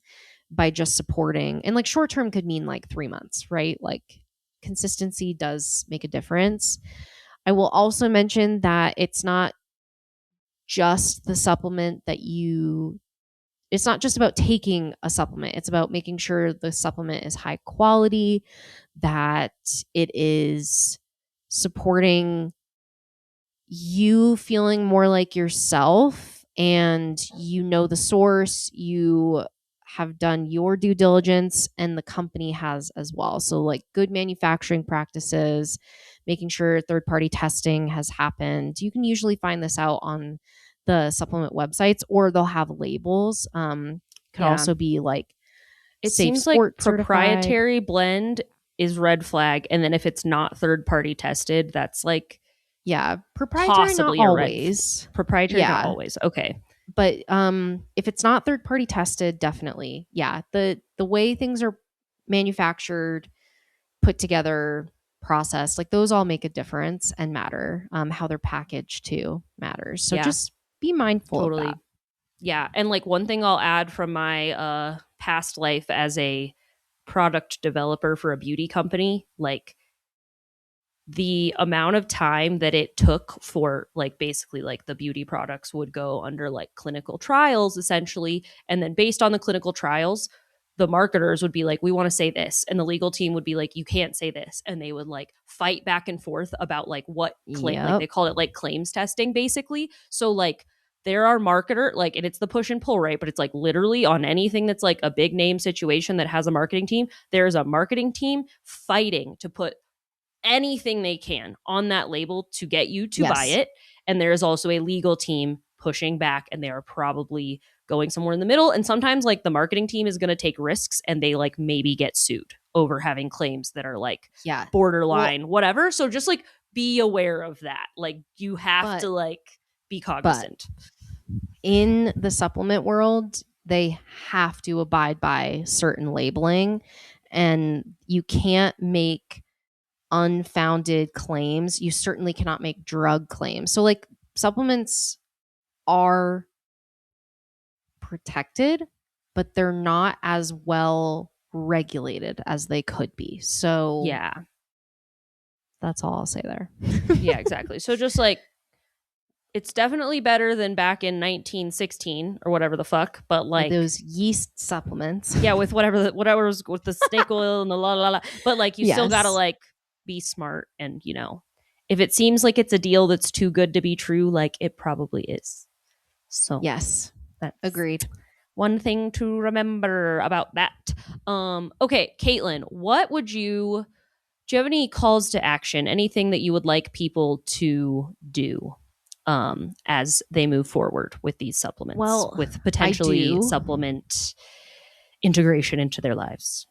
by just supporting. And like short term could mean like 3 months, right? Like consistency does make a difference. I will also mention that it's not just the supplement that you it's not just about taking a supplement. It's about making sure the supplement is high quality, that it is supporting you feeling more like yourself and you know the source, you have done your due diligence and the company has as well. So like good manufacturing practices, making sure third party testing has happened. You can usually find this out on the supplement websites or they'll have labels. Could Yeah. also be like It safe seems like sport certified. proprietary blend is red flag. And then if it's not third party tested, that's like Yeah, proprietary not possibly a always. proprietary, not Yeah, always. Okay. but if it's not third party tested, definitely. Yeah, the way things are manufactured, put together, processed, like those all make a difference and matter. How they're packaged too matters. So Yeah, just be mindful of that. totally. Yeah. And like one thing I'll add from my past life as a product developer for a beauty company, like the amount of time that it took for like basically like the beauty products would go under like clinical trials essentially, and then based on the clinical trials the marketers would be like, we want to say this, and the legal team would be like, you can't say this, and they would like fight back and forth about like what claim, like Yep. they call it like claims testing basically. So like there are marketer like, and it's the push and pull, right? But it's like literally on anything that's like a big name situation that has a marketing team, there's a marketing team fighting to put anything they can on that label to get you to buy Yes. it. And there is also a legal team pushing back, and they are probably going somewhere in the middle. And sometimes, like, the marketing team is going to take risks and they, like, maybe get sued over having claims that are, like, Yeah. Well, borderline, whatever. So just, like, be aware of that. Like, you have but to, like, be but cognizant. in the supplement world, they have to abide by certain labeling and you can't make unfounded claims. You certainly cannot make drug claims. So like supplements are protected, but they're not as well regulated as they could be. So Yeah. that's all I'll say there. Yeah, exactly. So just like, it's definitely better than back in 1916 or whatever the fuck, but like with those yeast supplements. Yeah, with whatever was with the snake oil and the la la la. But like, you still gotta Yes. like be smart, and if it seems like it's a deal that's too good to be true, like it probably is. So Yes. that's Agreed. one thing to remember about that. Okay, Caitlin, do you have any calls to action? Anything that you would like people to do as they move forward with these supplements, Well, with potentially I do. supplement integration into their lives?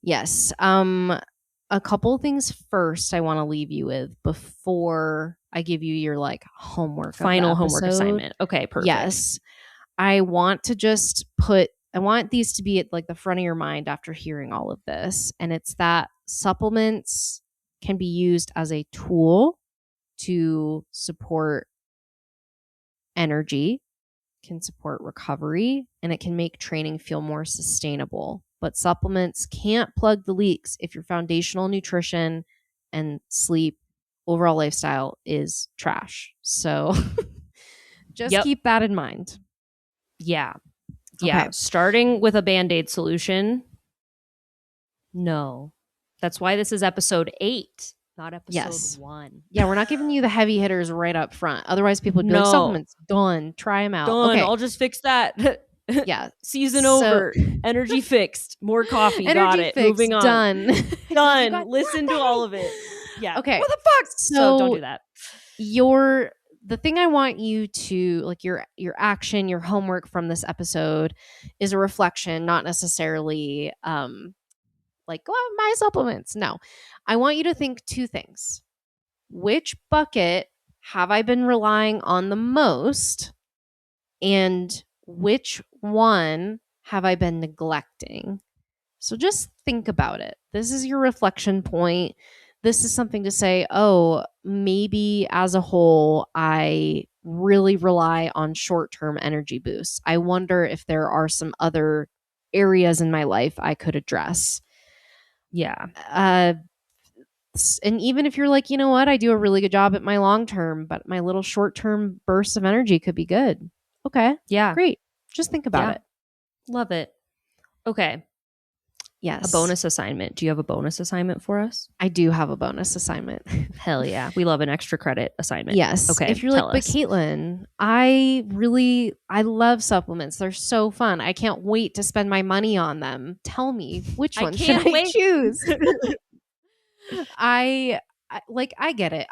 Yes. A couple of things first I want to leave you with before I give you your like homework. Final homework assignment. Okay, perfect. Yes. I want these to be at like the front of your mind after hearing all of this. And it's that supplements can be used as a tool to support energy, can support recovery, and it can make training feel more sustainable. But supplements can't plug the leaks if your foundational nutrition and sleep, overall lifestyle is trash. So just keep that in mind. Yeah. Yeah. Okay. Starting with a Band-Aid solution. No. That's why this is episode 8, not episode 1. Yeah, we're not giving you the heavy hitters right up front. Otherwise, people would be like, supplements, done. Try them out. Done. Okay. I'll just fix that. Yeah. Season over. Energy fixed. More coffee. Got it. Fixed. Moving on. Done. Done. Listen to all of it. Yeah. Okay. What the fuck? So don't do that. The thing I want you to like your action, your homework from this episode is a reflection, not necessarily like, oh, my supplements. No. I want you to think 2 things. Which bucket have I been relying on the most? And which one have I been neglecting? So just think about it. This is your reflection point. This is something to say, oh, maybe as a whole, I really rely on short-term energy boosts. I wonder if there are some other areas in my life I could address. Yeah. And even if you're like, you know what, I do a really good job at my long-term, but my little short-term bursts of energy could be good. Okay. Yeah. Great. Just think about it. Love it. Okay. Yes. A bonus assignment. Do you have a bonus assignment for us? I do have a bonus assignment. Hell yeah. We love an extra credit assignment. Yes. Okay. If you're like, but Caitlin, I love supplements. They're so fun. I can't wait to spend my money on them. Tell me, which one should I choose? I get it.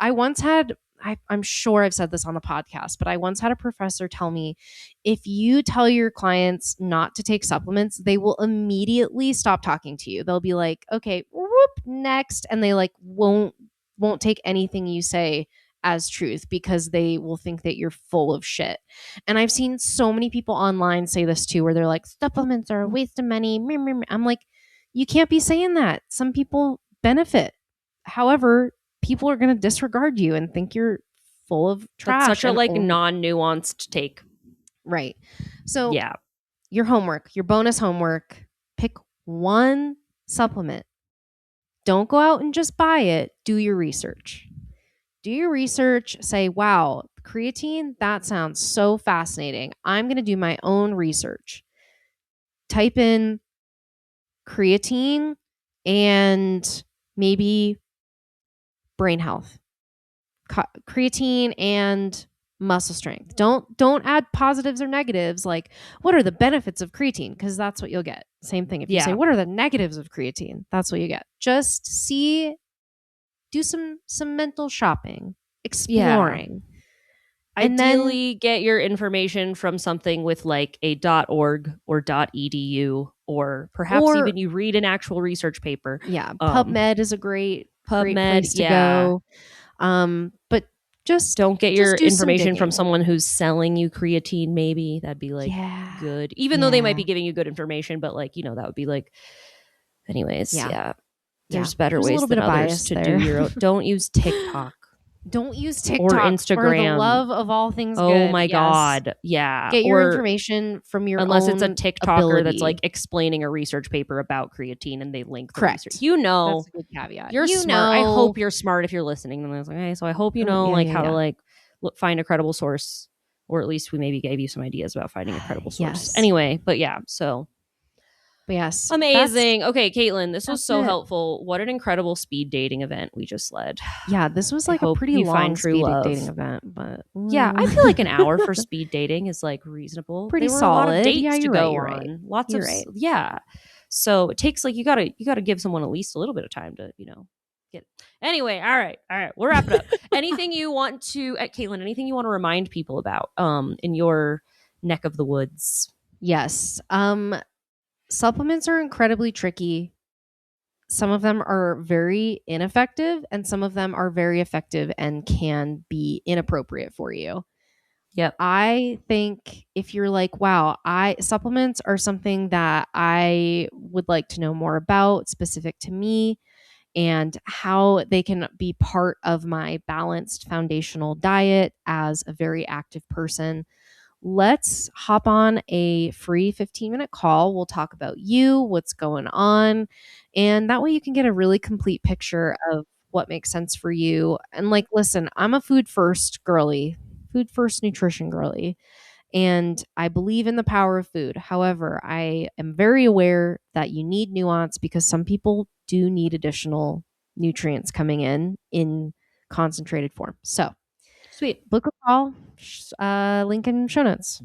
I'm sure I've said this on the podcast, but I once had a professor tell me, if you tell your clients not to take supplements, they will immediately stop talking to you. They'll be like, okay, whoop, next. And they like won't take anything you say as truth because they will think that you're full of shit. And I've seen so many people online say this too, where they're like, supplements are a waste of money. I'm like, you can't be saying that. Some people benefit. However, people are going to disregard you and think you're full of trash. That's such a like non-nuanced take. Right. So yeah, your homework, your bonus homework, pick one supplement. Don't go out and just buy it. Do your research. Do your research. Say, wow, creatine, that sounds so fascinating. I'm going to do my own research. Type in creatine and maybe brain health, creatine and muscle strength. Don't add positives or negatives. Like, what are the benefits of creatine? Because that's what you'll get. Same thing. If you say, what are the negatives of creatine? That's what you get. Just do some mental shopping, exploring. Yeah. Ideally, get your information from something with like a .org or .edu, or perhaps even you read an actual research paper. Yeah, PubMed is a great place to go. But just don't get your information from someone who's selling you creatine. Maybe that'd be like good, even though they might be giving you good information. But like, that would be like, anyways. Yeah. There's better ways than others to do your own. Don't use TikTok. Don't use or TikTok for the Instagram. love of all things Oh good. my Yes. God. Yeah. Get your Or information from your unless it's a own TikToker that's like ability. explaining a research paper about creatine and they link the research. Correct. You That's know, a good caveat. you're You smart. I know. hope you're smart if you're listening. And I was like, okay, so I hope you know Yeah, like yeah, how to yeah. like find a credible source, or at least we maybe gave you some ideas about finding a credible source. Yes. Anyway, but yeah, so But yes. amazing. Okay, Caitlin, this was That's so it. helpful. What an incredible speed dating event we just led. Yeah, this was I like a hope pretty you find long true speed dating love. event, but Yeah, I feel like an hour for speed dating is like reasonable. pretty There were a lot of solid. Yeah, dates to you're right. go You're right. on. Lots You're of right. yeah. So it takes like you gotta give someone at least a little bit of time to get. Anyway, all right, we'll wrap it up. Anything you want to, Caitlin? Anything you want to remind people about in your neck of the woods? Yes. Supplements are incredibly tricky. Some of them are very ineffective, and some of them are very effective and can be inappropriate for you. Yep. I think if you're like, wow, I supplements are something that I would like to know more about, specific to me, and how they can be part of my balanced foundational diet as a very active person. Let's hop on a free 15-minute call. We'll talk about you, what's going on, and that way you can get a really complete picture of what makes sense for you. And like, listen, I'm a food first girly, food first nutrition girly, and I believe in the power of food. However, I am very aware that you need nuance because some people do need additional nutrients coming in concentrated form. So, Sweet. book a call, link in show notes.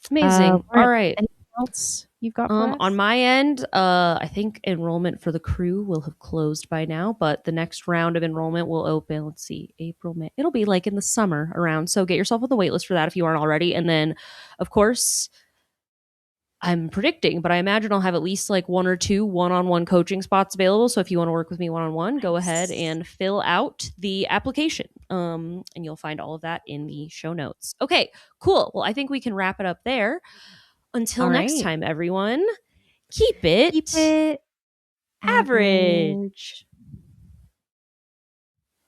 Amazing. All right. Anything else you've got for us? On my end, I think enrollment for the crew will have closed by now, but the next round of enrollment will open, let's see, April, May. It'll be like in the summer around. So get yourself on the wait list for that if you aren't already. And then, of course, I'm predicting, but I imagine I'll have at least like one or two one-on-one coaching spots available. So if you want to work with me one-on-one, go ahead and fill out the application. And you'll find all of that in the show notes. Okay, cool. Well, I think we can wrap it up there. Until next time, everyone, keep it Keep it average.